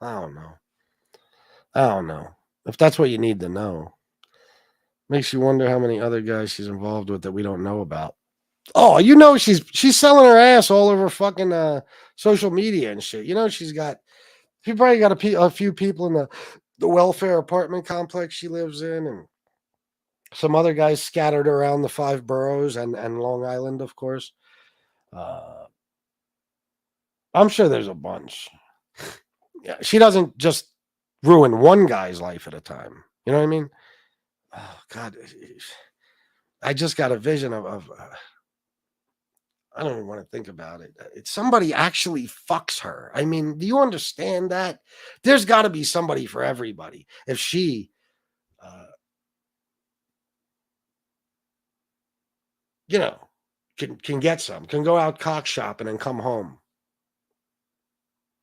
I don't know. If that's what you need to know. Makes you wonder how many other guys she's involved with that we don't know about. Oh, she's selling her ass all over fucking social media and shit. She probably got a few people in the welfare apartment complex she lives in, and some other guys scattered around the 5 boroughs and Long Island, of course. I'm sure there's a bunch. Yeah, she doesn't just ruin one guy's life at a time. You know what I mean? Oh, God. I just got a vision of I don't even want to think about it. It's somebody actually fucks her. I mean, do you understand that? There's got to be somebody for everybody. If she, can get some, can go out cock shopping and come home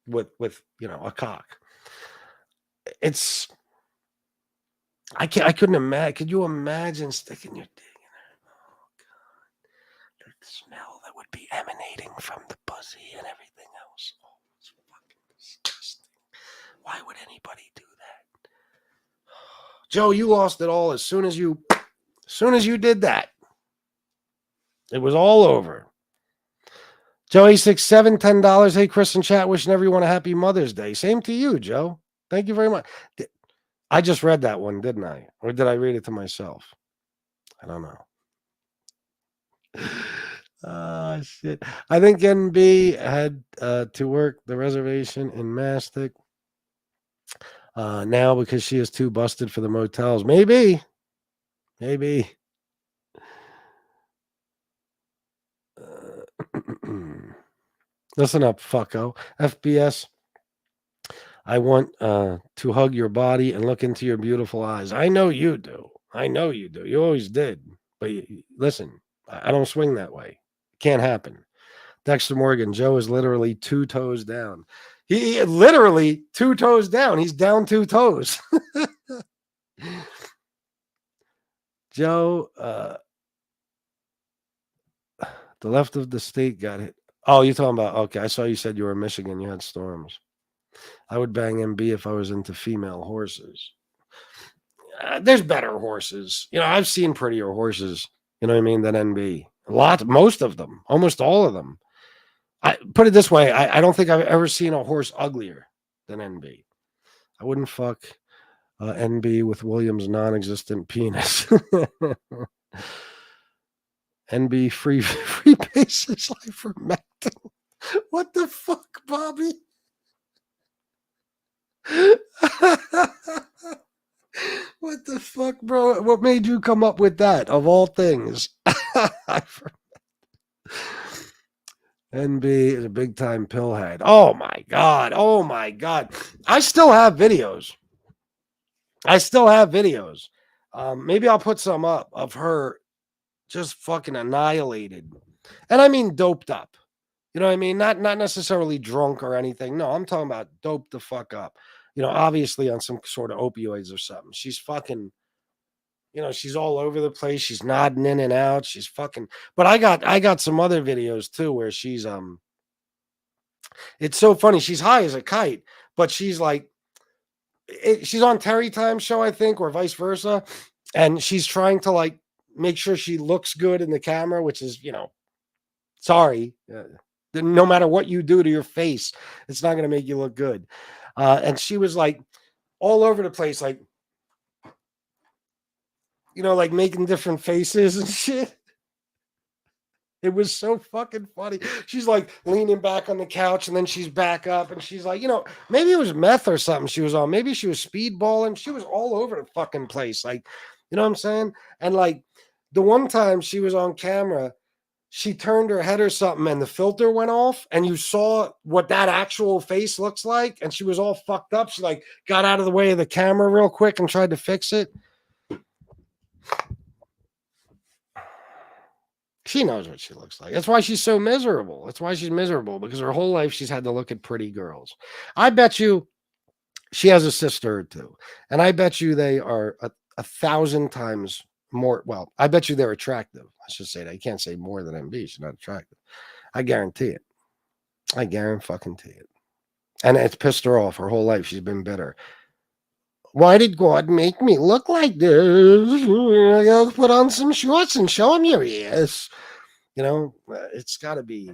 with a cock. I couldn't imagine. Could you imagine sticking your dick in her? Oh, God. The smell that would be emanating from the pussy and everything else. Oh, it's fucking disgusting. Why would anybody do that? Joe, you lost it all as soon as you did that. It was all over. Joey 67, $10. Hey, Chris and chat, wishing everyone a happy Mother's Day. Same to you, Joe. Thank you very much. I just read that one, didn't I? Or did I read it to myself? I don't know. Oh, shit. I think NB had to work the reservation in Mastic now because she is too busted for the motels. Maybe. Listen up, fucko. FBS, I want to hug your body and look into your beautiful eyes. I know you do. You always did. But listen, I don't swing that way. Can't happen. Dexter Morgan, Joe is literally 2 toes down. He literally 2 toes down. He's down 2 toes. Joe, the left of the state got hit. Oh, you're talking about, okay. I saw you said you were in Michigan. You had storms. I would bang MB if I was into female horses. There's better horses. I've seen prettier horses, than NB. Most of them, almost all of them. I put it this way. I don't think I've ever seen a horse uglier than NB. I wouldn't fuck NB with William's non-existent penis. NB free basis life for Macton. What the fuck, Bobby? What the fuck, bro? What made you come up with that, of all things? NB is a big-time pillhead. Oh, my God. I still have videos. Maybe I'll put some up of her just fucking annihilated. And I mean doped up. You know what I mean? Not necessarily drunk or anything. No, I'm talking about doped the fuck up. Obviously on some sort of opioids or something. She's fucking, she's all over the place. She's nodding in and out. She's fucking, but I got some other videos too where she's, it's so funny. She's high as a kite, but she's like, she's on Terry Time show, I think, or vice versa. And she's trying to like make sure she looks good in the camera, which is, sorry. No matter what you do to your face, it's not going to make you look good. And she was like all over the place, like, like making different faces and shit. It was so fucking funny. She's like leaning back on the couch and then she's back up and she's like, maybe it was meth or something she was on. Maybe she was speedballing. She was all over the fucking place. Like, you know what I'm saying? And like the one time she was on camera, she turned her head or something and the filter went off and you saw what that actual face looks like. And she was all fucked up. She like got out of the way of the camera real quick and tried to fix it. She knows what she looks like. That's why she's so miserable. That's why she's miserable, because her whole life she's had to look at pretty girls. I bet you she has a sister or two. And I bet you they are a 1,000 times more. Well, I bet you they're attractive. I should say that. You can't say more than MB. She's not attractive. I guarantee it. I guarantee it. And it's pissed her off her whole life. She's been bitter. Why did God make me look like this? I gotta put on some shorts and show him your ass. It's got to be.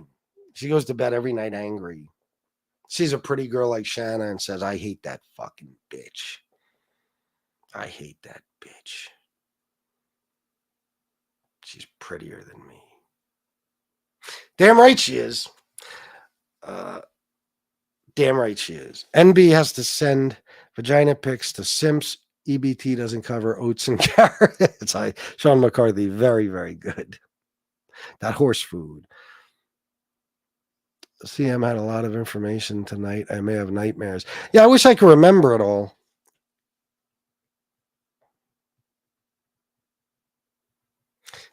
She goes to bed every night angry. Sees a pretty girl like Shanna and says, I hate that fucking bitch. I hate that bitch. She's prettier than me. Damn right she is. Damn right she is. NB has to send vagina pics to Simps. EBT doesn't cover oats and carrots. Sean McCarthy, very, very good. That horse food. CM had a lot of information tonight. I may have nightmares. Yeah, I wish I could remember it all.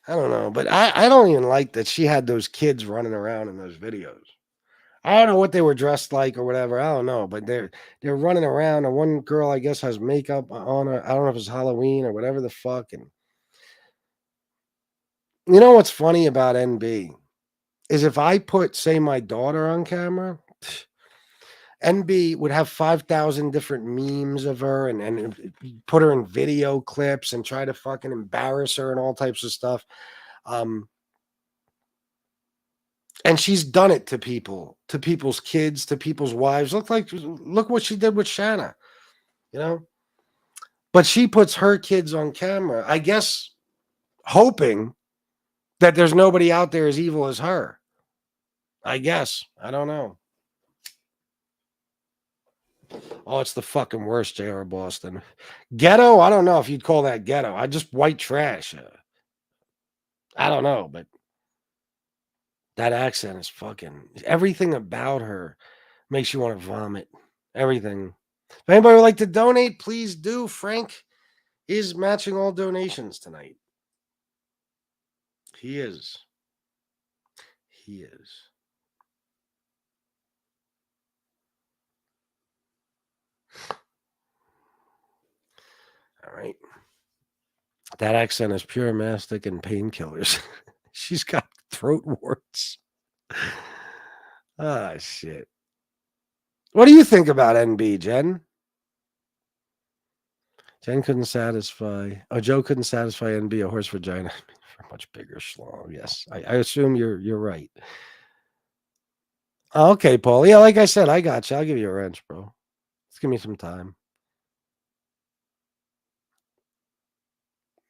I don't know, but I don't even like that she had those kids running around in those videos. I don't know what they were dressed like or whatever. I don't know, but they're running around, and one girl I guess has makeup on her. I don't know if it's Halloween or whatever the fuck. And you know what's funny about NB is if I put, say, my daughter on camera, NB would have 5,000 different memes of her and put her in video clips and try to fucking embarrass her and all types of stuff. And she's done it to people, to people's kids, to people's wives. Look what she did with Shanna, you know? But she puts her kids on camera, I guess, hoping that there's nobody out there as evil as her. I guess. I don't know. Oh, it's the fucking worst, J.R. Boston. Ghetto? I don't know if you'd call that ghetto. I just white trash. I don't know, but that accent is fucking... Everything about her makes you want to vomit. Everything. If anybody would like to donate, please do. Frank is matching all donations tonight. He is. He is. All right. That accent is pure mastic and painkillers. She's got throat warts. Ah, shit. What do you think about NB, Jen? Jen couldn't satisfy. Oh, Joe couldn't satisfy NB a horse vagina. For much bigger schlong. Yes, I assume you're right. Oh, okay, Paul. Yeah, like I said, I got you. I'll give you a wrench, bro. Just give me some time.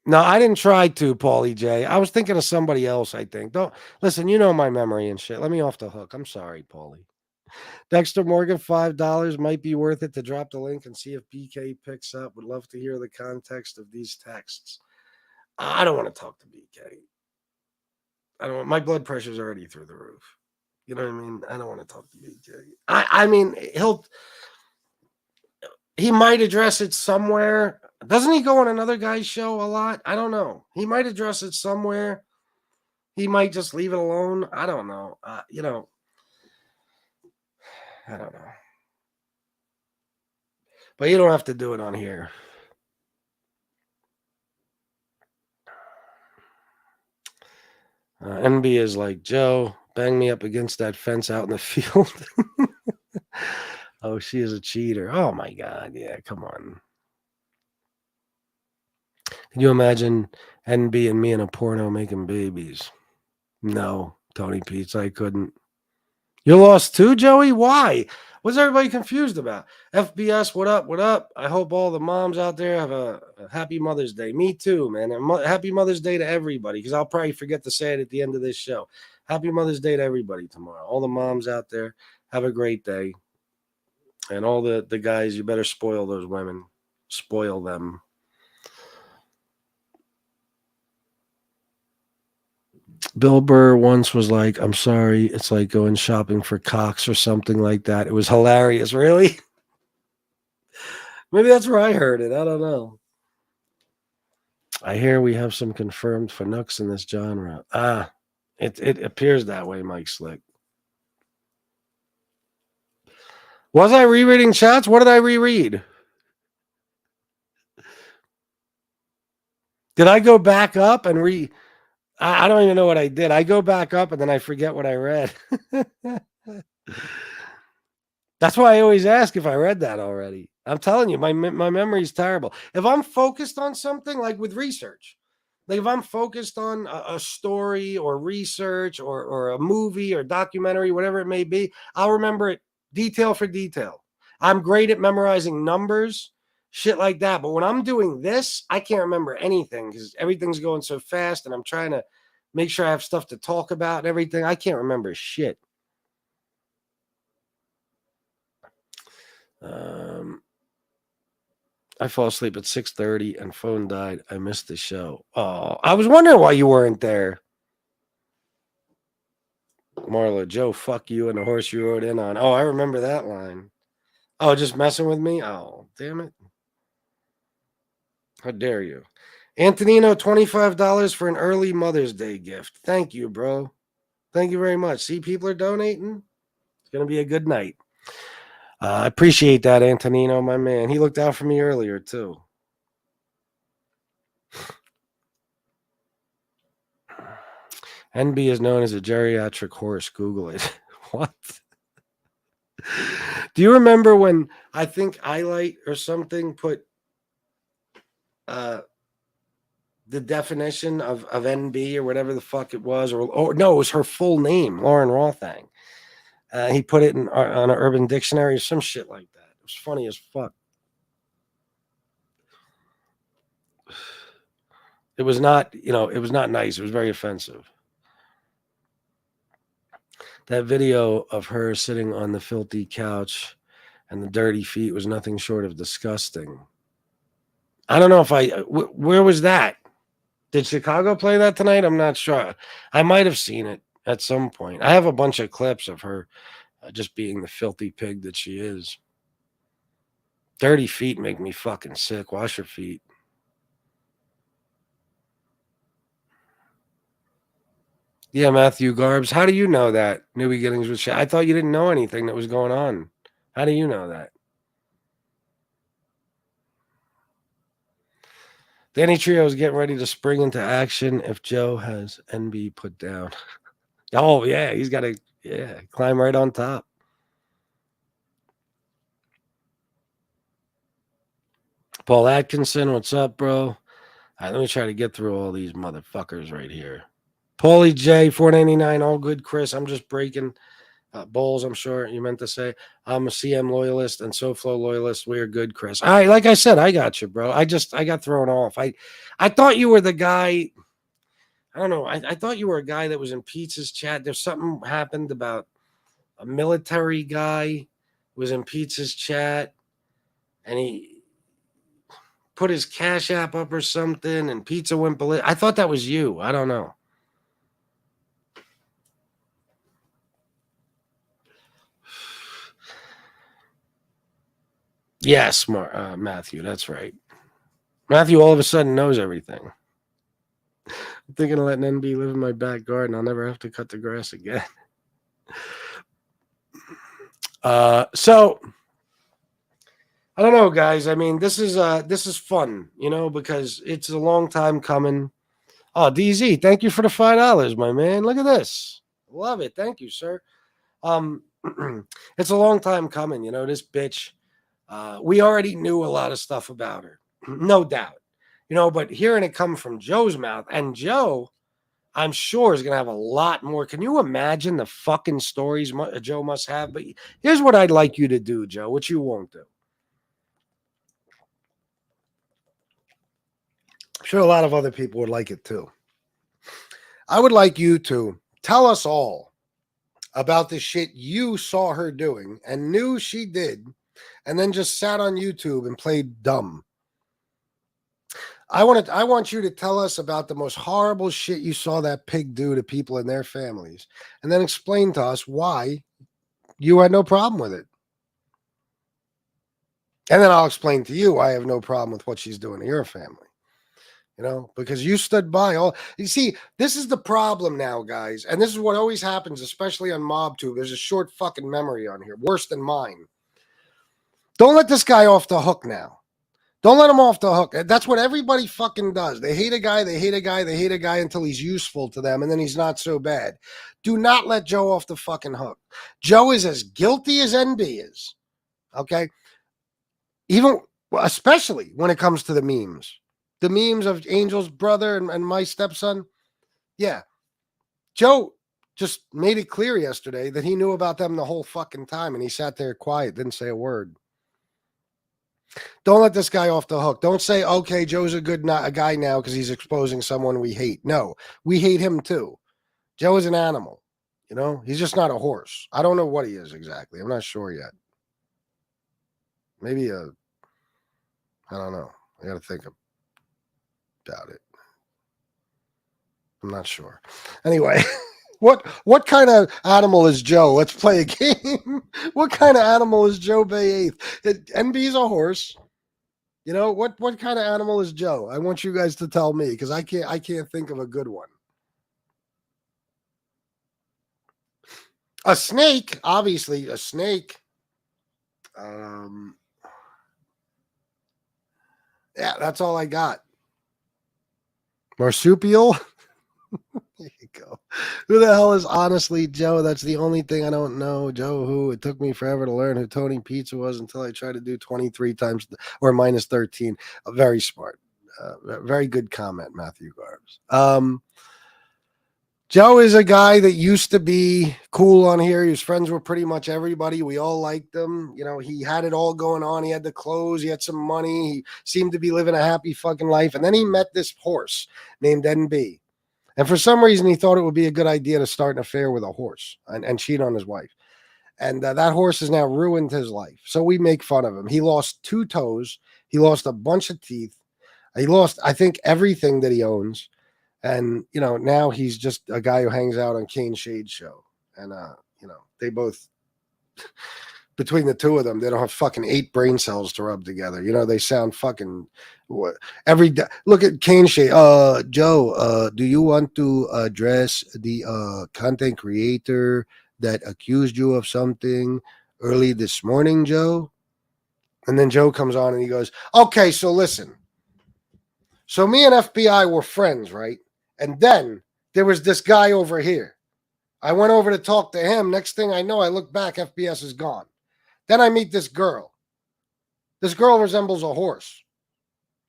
No, I didn't try to, Paulie J. I was thinking of somebody else, I think. Don't listen, you know my memory and shit. Let me off the hook. I'm sorry, Paulie. Dexter Morgan, $5 might be worth it to drop the link and see if BK picks up. Would love to hear the context of these texts. I don't want to talk to BK. I don't. My blood pressure's already through the roof. You know what I mean? I don't want to talk to BK. I mean, he might address it somewhere. Doesn't he go on another guy's show a lot? I don't know. He might address it somewhere. He might just leave it alone. I don't know. I don't know. But you don't have to do it on here. NB is like, Joe, bang me up against that fence out in the field. Oh, she is a cheater. Oh, my God. Yeah, come on. Can you imagine NB and me in a porno making babies? No, Tony Peets, I couldn't. You lost too, Joey? Why? What's everybody confused about? FBS, what up? What up? I hope all the moms out there have a happy Mother's Day. Me too, man. Happy Mother's Day to everybody, because I'll probably forget to say it at the end of this show. Happy Mother's Day to everybody tomorrow. All the moms out there, have a great day. And all the guys, you better spoil those women. Spoil them. Bill Burr once was like, I'm sorry, it's like going shopping for cocks or something like that. It was hilarious. Really? Maybe that's where I heard it. I don't know. I hear we have some confirmed Fanooks in this genre. It appears that way, Mike Slick. Was I rereading chats? What did I reread? Did I go back up and I don't even know what I did. I go back up and then I forget what I read. That's why I always ask if I read that already. I'm telling you, my memory is terrible. If I'm focused on something, like with research, like if I'm focused on a story or research or a movie or documentary, whatever it may be, I'll remember it detail for detail. I'm great at memorizing numbers, shit like that. But when I'm doing this, I can't remember anything because everything's going so fast and I'm trying to make sure I have stuff to talk about and everything. I can't remember shit. I fall asleep at 6:30 and phone died. I missed the show. Oh, I was wondering why you weren't there. Marla, Joe, fuck you and the horse you rode in on. Oh, I remember that line. Oh, just messing with me? Oh, damn it. How dare you? Antonino, $25 for an early Mother's Day gift. Thank you, bro. Thank you very much. See, people are donating. It's going to be a good night. I appreciate that, Antonino, my man. He looked out for me earlier, too. NB is known as a geriatric horse. Google it. What? Do you remember when I think iLight or something put the definition of NB or whatever the fuck it was, or no, it was her full name, Lauren Rothang. He put it on an Urban Dictionary or some shit like that. It was funny as fuck. It was not, it was not nice. It was very offensive. That video of her sitting on the filthy couch and the dirty feet was nothing short of disgusting. I don't know if where was that? Did Chicago play that tonight? I'm not sure. I might have seen it at some point. I have a bunch of clips of her just being the filthy pig that she is. Dirty feet make me fucking sick. Wash your feet. Yeah, Matthew Garbs. How do you know that? New Beginnings with I thought you didn't know anything that was going on. How do you know that? Danny Trio is getting ready to spring into action if Joe has NB put down. Oh, yeah. He's got to climb right on top. Paul Atkinson, what's up, bro? All right, let me try to get through all these motherfuckers right here. Paulie J, $4.99, all good, Chris. I'm just breaking bowls, I'm sure you meant to say. I'm a CM loyalist and SoFlo loyalist. We are good, Chris. All right, like I said, I got you, bro. I got thrown off. I thought you were the guy. I don't know. I thought you were a guy that was in Pizza's chat. There's something happened about a military guy was in Pizza's chat, and he put his Cash App up or something, and Pizza went ballistic. I thought that was you. I don't know. Yes, Matthew, that's right. Matthew all of a sudden knows everything. I'm thinking of letting NB live in my back garden. I'll never have to cut the grass again. So I don't know, guys. I mean, this is fun, because it's a long time coming. Oh, DZ, thank you for the $5, my man. Look at this. Love it. Thank you, sir. It's a long time coming, this bitch. We already knew a lot of stuff about her, no doubt, but hearing it come from Joe's mouth, and Joe, I'm sure, is going to have a lot more. Can you imagine the fucking stories Joe must have? But here's what I'd like you to do, Joe, which you won't do. I'm sure a lot of other people would like it too. I would like you to tell us all about the shit you saw her doing and knew she did, and then just sat on YouTube and played dumb. I want you to tell us about the most horrible shit you saw that pig do to people and their families, and then explain to us why you had no problem with it. And then I'll explain to you why I have no problem with what she's doing to your family. Because you stood by all. You see, this is the problem now, guys. And this is what always happens, especially on MobTube. There's a short fucking memory on here, worse than mine. Don't let this guy off the hook now. Don't let him off the hook. That's what everybody fucking does. They hate a guy, they hate a guy, they hate a guy until he's useful to them, and then he's not so bad. Do not let Joe off the fucking hook. Joe is as guilty as NB is. Okay? Especially when it comes to the memes. The memes of Angel's brother and my stepson. Yeah. Joe just made it clear yesterday that he knew about them the whole fucking time, and he sat there quiet, didn't say a word. Don't let this guy off the hook. Don't say, okay, Joe's a guy now because he's exposing someone we hate. No, we hate him too. Joe is an animal. He's just not a horse. I don't know what he is exactly. I'm not sure yet. Maybe I don't know. I got to think about it. I'm not sure. Anyway, what kind of animal is Joe? Let's play a game. What kind of animal is Joe Bay 8th? NB's a horse. What kind of animal is Joe? I want you guys to tell me, because I can't think of a good one. A snake, obviously a snake. Yeah, that's all I got. Marsupial. There you go. Who the hell is honestly Joe? That's the only thing I don't know. Joe who? It took me forever to learn who Tony Pizza was until I tried to do 23 times or minus 13. Very smart. Very good comment, Matthew Garbs. Joe is a guy that used to be cool on here. His friends were pretty much everybody. We all liked him. You know, he had it all going on. He had the clothes. He had some money. He seemed to be living a happy fucking life. And then he met this horse named NB. And for some reason, he thought it would be a good idea to start an affair with a horse and cheat on his wife. And that horse has now ruined his life. So we make fun of him. He lost 2 toes. He lost a bunch of teeth. He lost, I think, everything that he owns. And, you know, now he's just a guy who hangs out on Kane Shade's show. And, you know, they both, between the two of them, they don't have fucking 8 brain cells to rub together. You know, they sound fucking every day. Look at Kane Shade. Joe, do you want to address the content creator that accused you of something early this morning, Joe? And then Joe comes on and he goes, okay, so listen. So me and FBI were friends, right? And then there was this guy over here. I went over to talk to him. Next thing I know, I look back, FBS is gone. Then I meet this girl. This girl resembles a horse.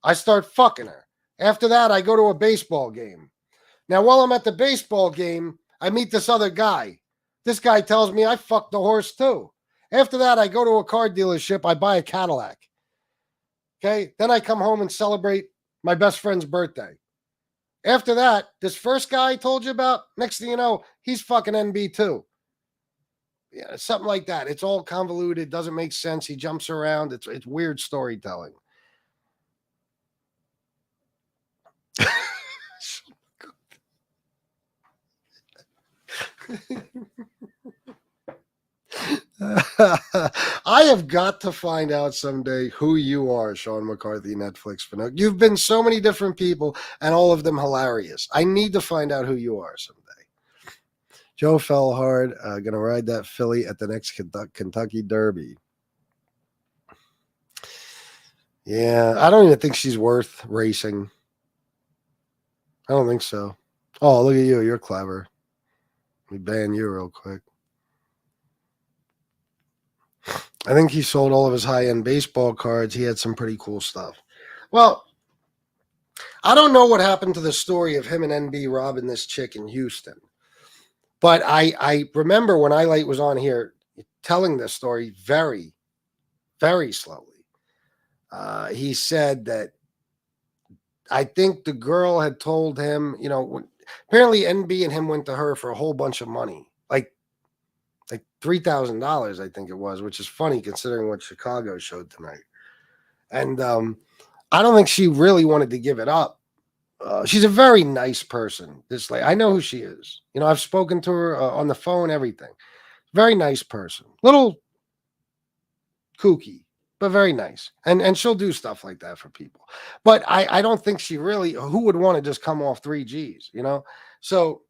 I start fucking her. After that, I go to a baseball game. Now, while I'm at the baseball game, I meet this other guy. This guy tells me I fucked the horse too. After that, I go to a car dealership. I buy a Cadillac. Okay? Then I come home and celebrate my best friend's birthday. After that, this first guy I told you about, next thing you know, he's fucking NB too. Yeah, something like that. It's all convoluted. Doesn't make sense. He jumps around. It's weird storytelling. I have got to find out someday who you are, Sean McCarthy, Netflix Finook. You've been so many different people and all of them hilarious. I need to find out who you are someday. Joe fell hard. Going to ride that filly at the next Kentucky Derby. Yeah, I don't even think she's worth racing. I don't think so. Oh, look at you. You're clever. Let me ban you real quick. I think he sold all of his high-end baseball cards. He had some pretty cool stuff. Well, I don't know what happened to the story of him and NB robbing this chick in Houston. But I remember when I was on here telling this story very, very slowly. He said that I think the girl had told him, you know, apparently NB and him went to her for a whole bunch of money. Like $3,000, I think it was, which is funny considering what Chicago showed tonight. And I don't think she really wanted to give it up. She's a very nice person. This lady, I know who she is. You know, I've spoken to her on the phone, everything. Very nice person. Little kooky, but very nice. And she'll do stuff like that for people. But I don't think she really, who would want to just come off 3 Gs, you know? So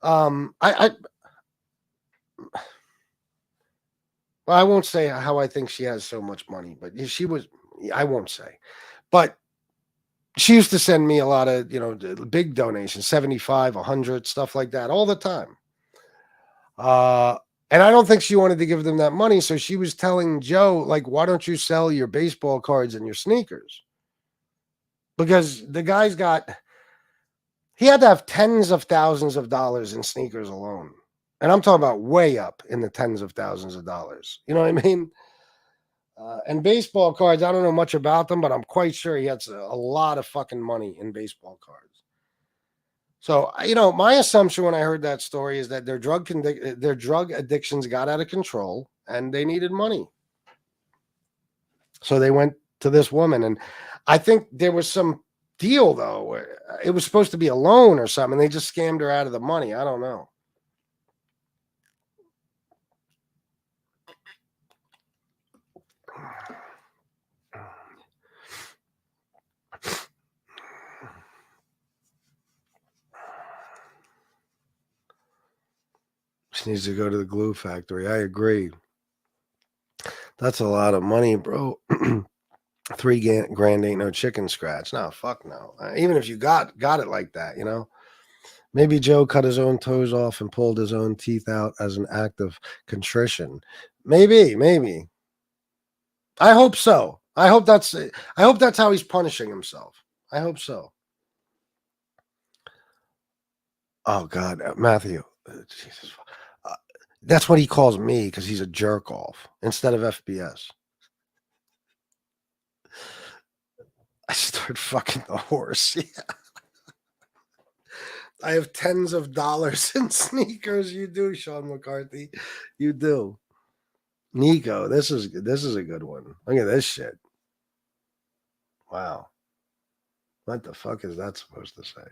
well, I won't say how I think she has so much money, but I won't say. But she used to send me a lot of, you know, big donations, 75, 100, stuff like that all the time. And I don't think she wanted to give them that money. So she was telling Joe, like, why don't you sell your baseball cards and your sneakers? Because the guy's he had to have tens of thousands of dollars in sneakers alone. And I'm talking about way up in the tens of thousands of dollars. You know what I mean? And baseball cards, I don't know much about them, but I'm quite sure he has a lot of fucking money in baseball cards. So, you know, my assumption when I heard that story is that their drug addictions got out of control and they needed money. So they went to this woman. And I think there was some deal, though, where it was supposed to be a loan or something. They just scammed her out of the money. I don't know. She needs to go to the glue factory. I agree. That's a lot of money, bro. $3 grand ain't no chicken scratch. No, fuck no. Even if you got it like that, you know. Maybe Joe cut his own toes off and pulled his own teeth out as an act of contrition. Maybe. I hope so. I hope that's how he's punishing himself. I hope so. Oh God, Matthew, Jesus, that's what he calls me because he's a jerk off instead of FBS. I start fucking the horse. Yeah. I have tens of dollars in sneakers. You do, Sean McCarthy. You do. Nico, this is a good one. Look at this shit. Wow. What the fuck is that supposed to say?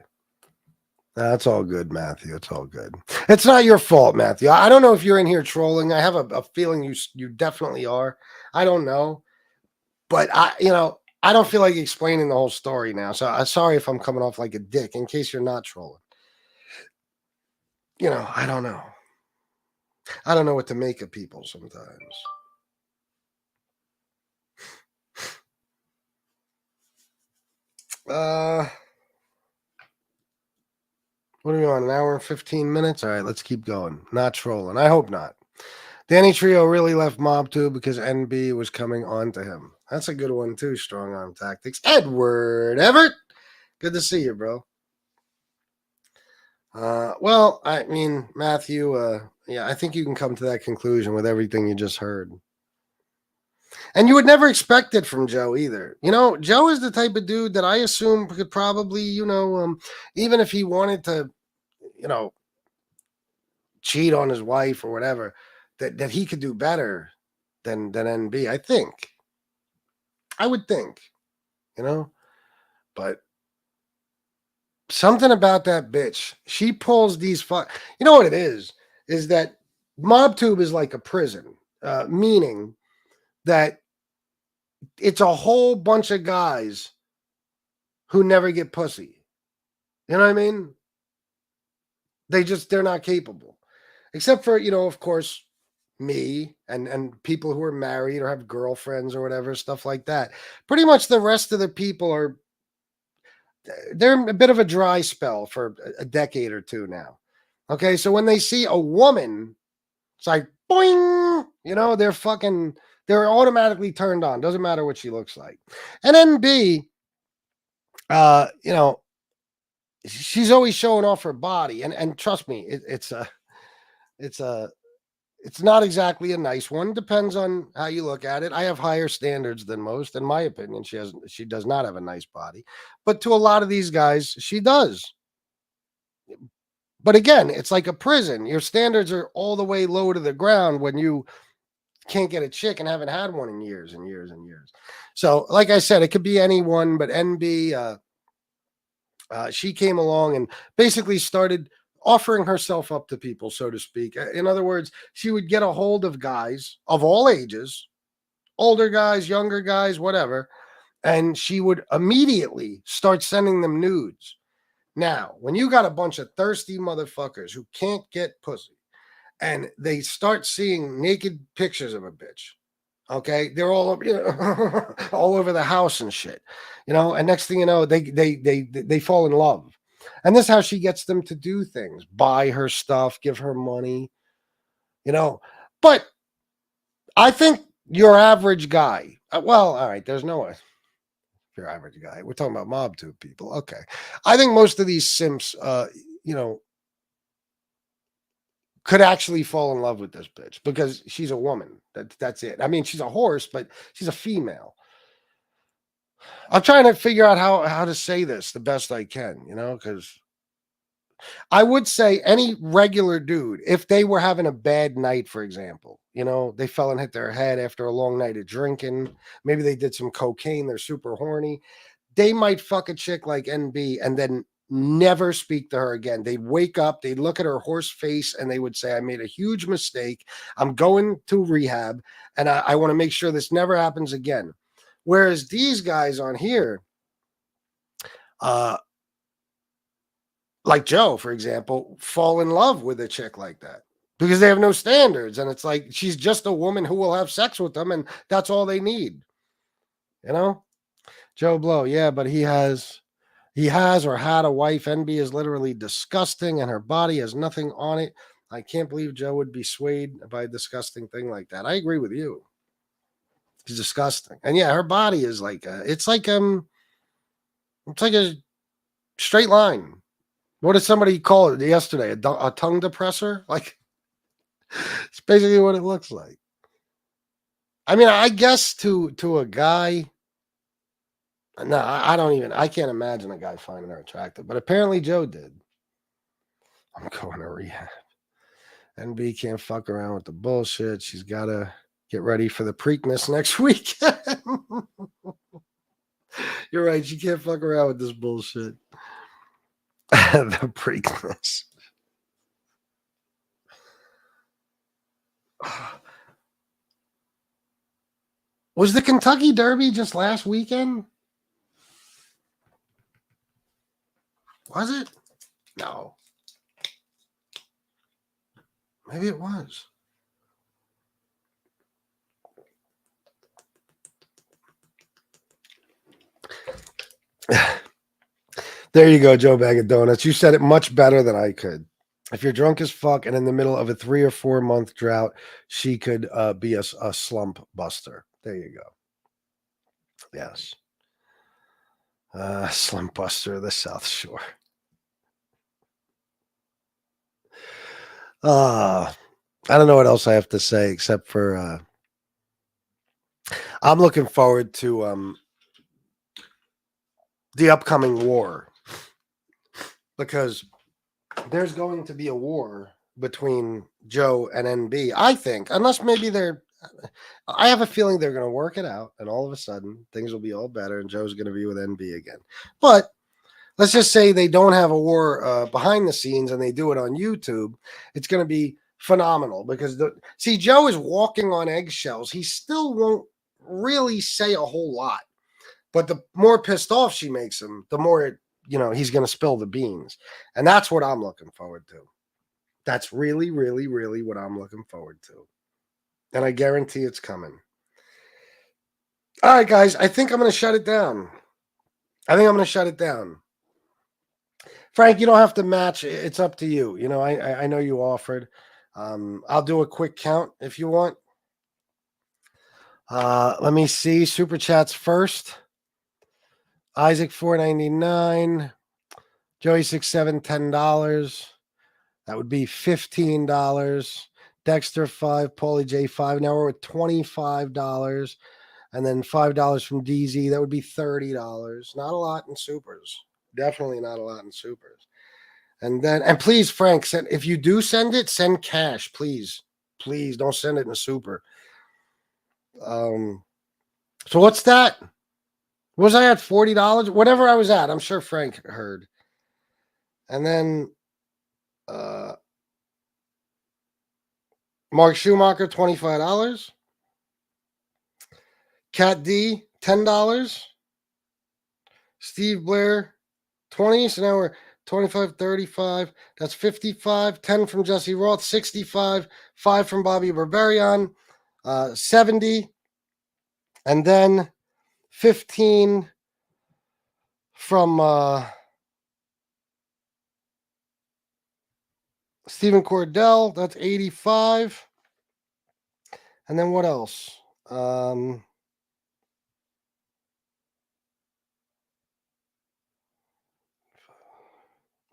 That's all good, Matthew. It's all good. It's not your fault, Matthew. I don't know if you're in here trolling. I have a feeling you definitely are. I don't know. But I don't feel like explaining the whole story now. So I'm sorry if I'm coming off like a dick in case you're not trolling. I don't know. I don't know what to make of people sometimes. What are we on? An hour and 15 minutes? All right, let's keep going. Not trolling. I hope not. Danny Trio really left Mob 2 because NB was coming on to him. That's a good one too, Strong Arm Tactics. Edward Everett. Good to see you, bro. Well, I mean, Matthew, yeah, I think you can come to that conclusion with everything you just heard. And you would never expect it from Joe either. Joe is the type of dude that I assume could probably, even if he wanted to, cheat on his wife or whatever, that he could do better than NB. I think. I would think, but something about that bitch. She pulls these You know what it is that MobTube is like a prison, meaning that it's a whole bunch of guys who never get pussy. You know what I mean? They're not capable. Except for, of course, me and people who are married or have girlfriends or whatever, stuff like that. Pretty much the rest of the people they're a bit of a dry spell for a decade or two now. Okay, so when they see a woman, it's like boing, they're automatically turned on. Doesn't matter what she looks like. And then B, she's always showing off her body, and trust me, it's not exactly a nice one. Depends on how you look at it. I have higher standards than most. In my opinion, she does not have a nice body. But to a lot of these guys, she does. But again, it's like a prison. Your standards are all the way low to the ground when you can't get a chick and haven't had one in years and years and years. So, like I said, it could be anyone, but NB, she came along and basically started offering herself up to people, so to speak. In other words, she would get a hold of guys of all ages, older guys, younger guys, whatever, and she would immediately start sending them nudes. Now, when you got a bunch of thirsty motherfuckers who can't get pussy and they start seeing naked pictures of a bitch, okay, they're all over, all over the house and shit, and next thing you know, they fall in love. And this is how she gets them to do things, buy her stuff, give her money, but I think your average guy, well, all right, there's no your average guy. We're talking about MobTube people. Okay. I think most of these simps, could actually fall in love with this bitch because she's a woman. That's it. I mean, she's a horse, but she's a female. I'm trying to figure out how to say this the best I can, because I would say any regular dude, if they were having a bad night, for example, they fell and hit their head after a long night of drinking. Maybe they did some cocaine. They're super horny. They might fuck a chick like NB and then never speak to her again. They'd wake up, they'd look at her horse face, and they would say, I made a huge mistake. I'm going to rehab, and I want to make sure this never happens again. Whereas these guys on here, like Joe, for example, fall in love with a chick like that because they have no standards. And it's like, she's just a woman who will have sex with them. And that's all they need. Joe Blow. Yeah, but he has He has or had a wife. NB is literally disgusting and her body has nothing on it. I can't believe Joe would be swayed by a disgusting thing like that. I agree with you. It's disgusting. And yeah, her body is like it's like a straight line. What did somebody call it yesterday? A tongue depressor? Like it's basically what it looks like. I mean, I guess to a guy, no, I can't imagine a guy finding her attractive, but apparently Joe did. I'm going to rehab. NB can't fuck around with the bullshit. She's got to get ready for the Preakness next week. You're right. She can't fuck around with this bullshit. The Preakness. Was the Kentucky Derby just last weekend? Was it? No. Maybe it was. There you go, Joe Bag of Donuts. You said it much better than I could. If you're drunk as fuck and in the middle of a 3 or 4 month drought, she could be a slump buster. There you go. Yes. Slump buster of the South Shore. I don't know what else I have to say except for I'm looking forward to the upcoming war, because there's going to be a war between Joe and NB, I think, unless maybe I have a feeling they're going to work it out and all of a sudden things will be all better and Joe's going to be with NB again. But let's just say they don't have a war behind the scenes and they do it on YouTube. It's going to be phenomenal because Joe is walking on eggshells. He still won't really say a whole lot, but the more pissed off she makes him, the more, he's going to spill the beans. And that's what I'm looking forward to. That's really, really, really what I'm looking forward to. And I guarantee it's coming. All right, guys, I think I'm going to shut it down. Frank, you don't have to match. It's up to you. I know you offered. I'll do a quick count if you want. Let me see. Super chats first. Isaac $4.99. Joey 67 $10. That would be $15. Dexter 5. Paulie J 5. Now we're at $25. And then $5 from DZ. That would be $30. Not a lot in supers. Definitely not a lot in supers. And please, Frank, if you do send it, send cash, please. Please don't send it in a super. So what's that? Was I at $40? Whatever I was at, I'm sure Frank heard. And then Mark Schumacher, $25. Cat D, $10. Steve Blair, 20. So now we're 25, 35. That's 55. 10 from Jesse Roth, 65. 5 from Bobby Barbarian, 70. And then 15 from Stephen Cordell. That's 85. And then what else?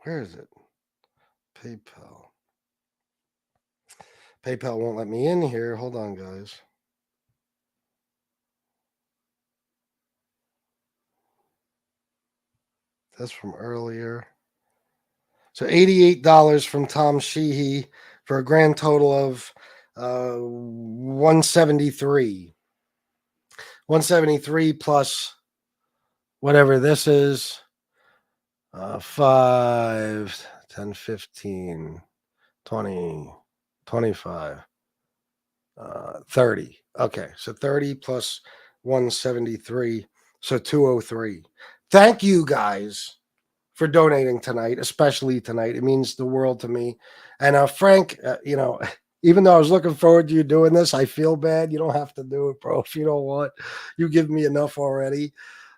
Where is it? PayPal. PayPal won't let me in here. Hold on, guys. That's from earlier. So $88 from Tom Sheehy for a grand total of 173. 173 plus whatever this is. 5, 10, 15, 20, 25, 30. Okay, so 30 plus 173, so 203. Thank you guys for donating tonight, especially tonight. It means the world to me. And Frank, even though I was looking forward to you doing this, I feel bad. You don't have to do it, bro. If you don't want, you give me enough already.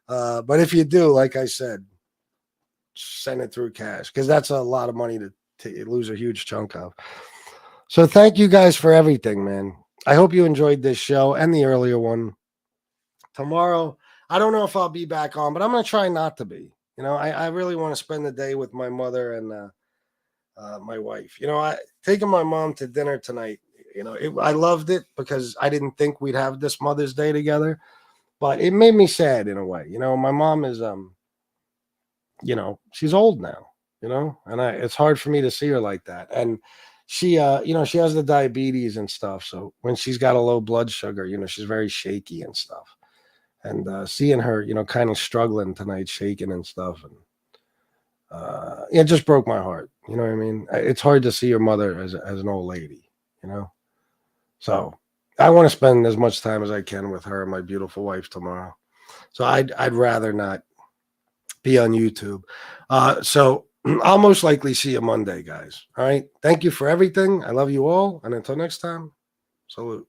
But if you do, like I said, send it through cash because that's a lot of money to lose a huge chunk of. So thank you guys for everything, man. I hope you enjoyed this show and the earlier one. Tomorrow, I don't know if I'll be back on, but I'm going to try not to be. You know, I really want to spend the day with my mother and my wife. You know, taking my mom to dinner tonight, you know, I loved it because I didn't think we'd have this Mother's Day together, but it made me sad in a way. You know, my mom is, you know, she's old now, you know, and it's hard for me to see her like that. And she, you know, she has the diabetes and stuff. So when she's got a low blood sugar, you know, she's very shaky and stuff. And seeing her, you know, kind of struggling tonight, shaking and stuff. And it just broke my heart. You know what I mean? It's hard to see your mother as an old lady, you know? So I want to spend as much time as I can with her and my beautiful wife tomorrow. So I'd rather not be on YouTube. So I'll most likely see you Monday, guys. All right. Thank you for everything. I love you all. And until next time, salute.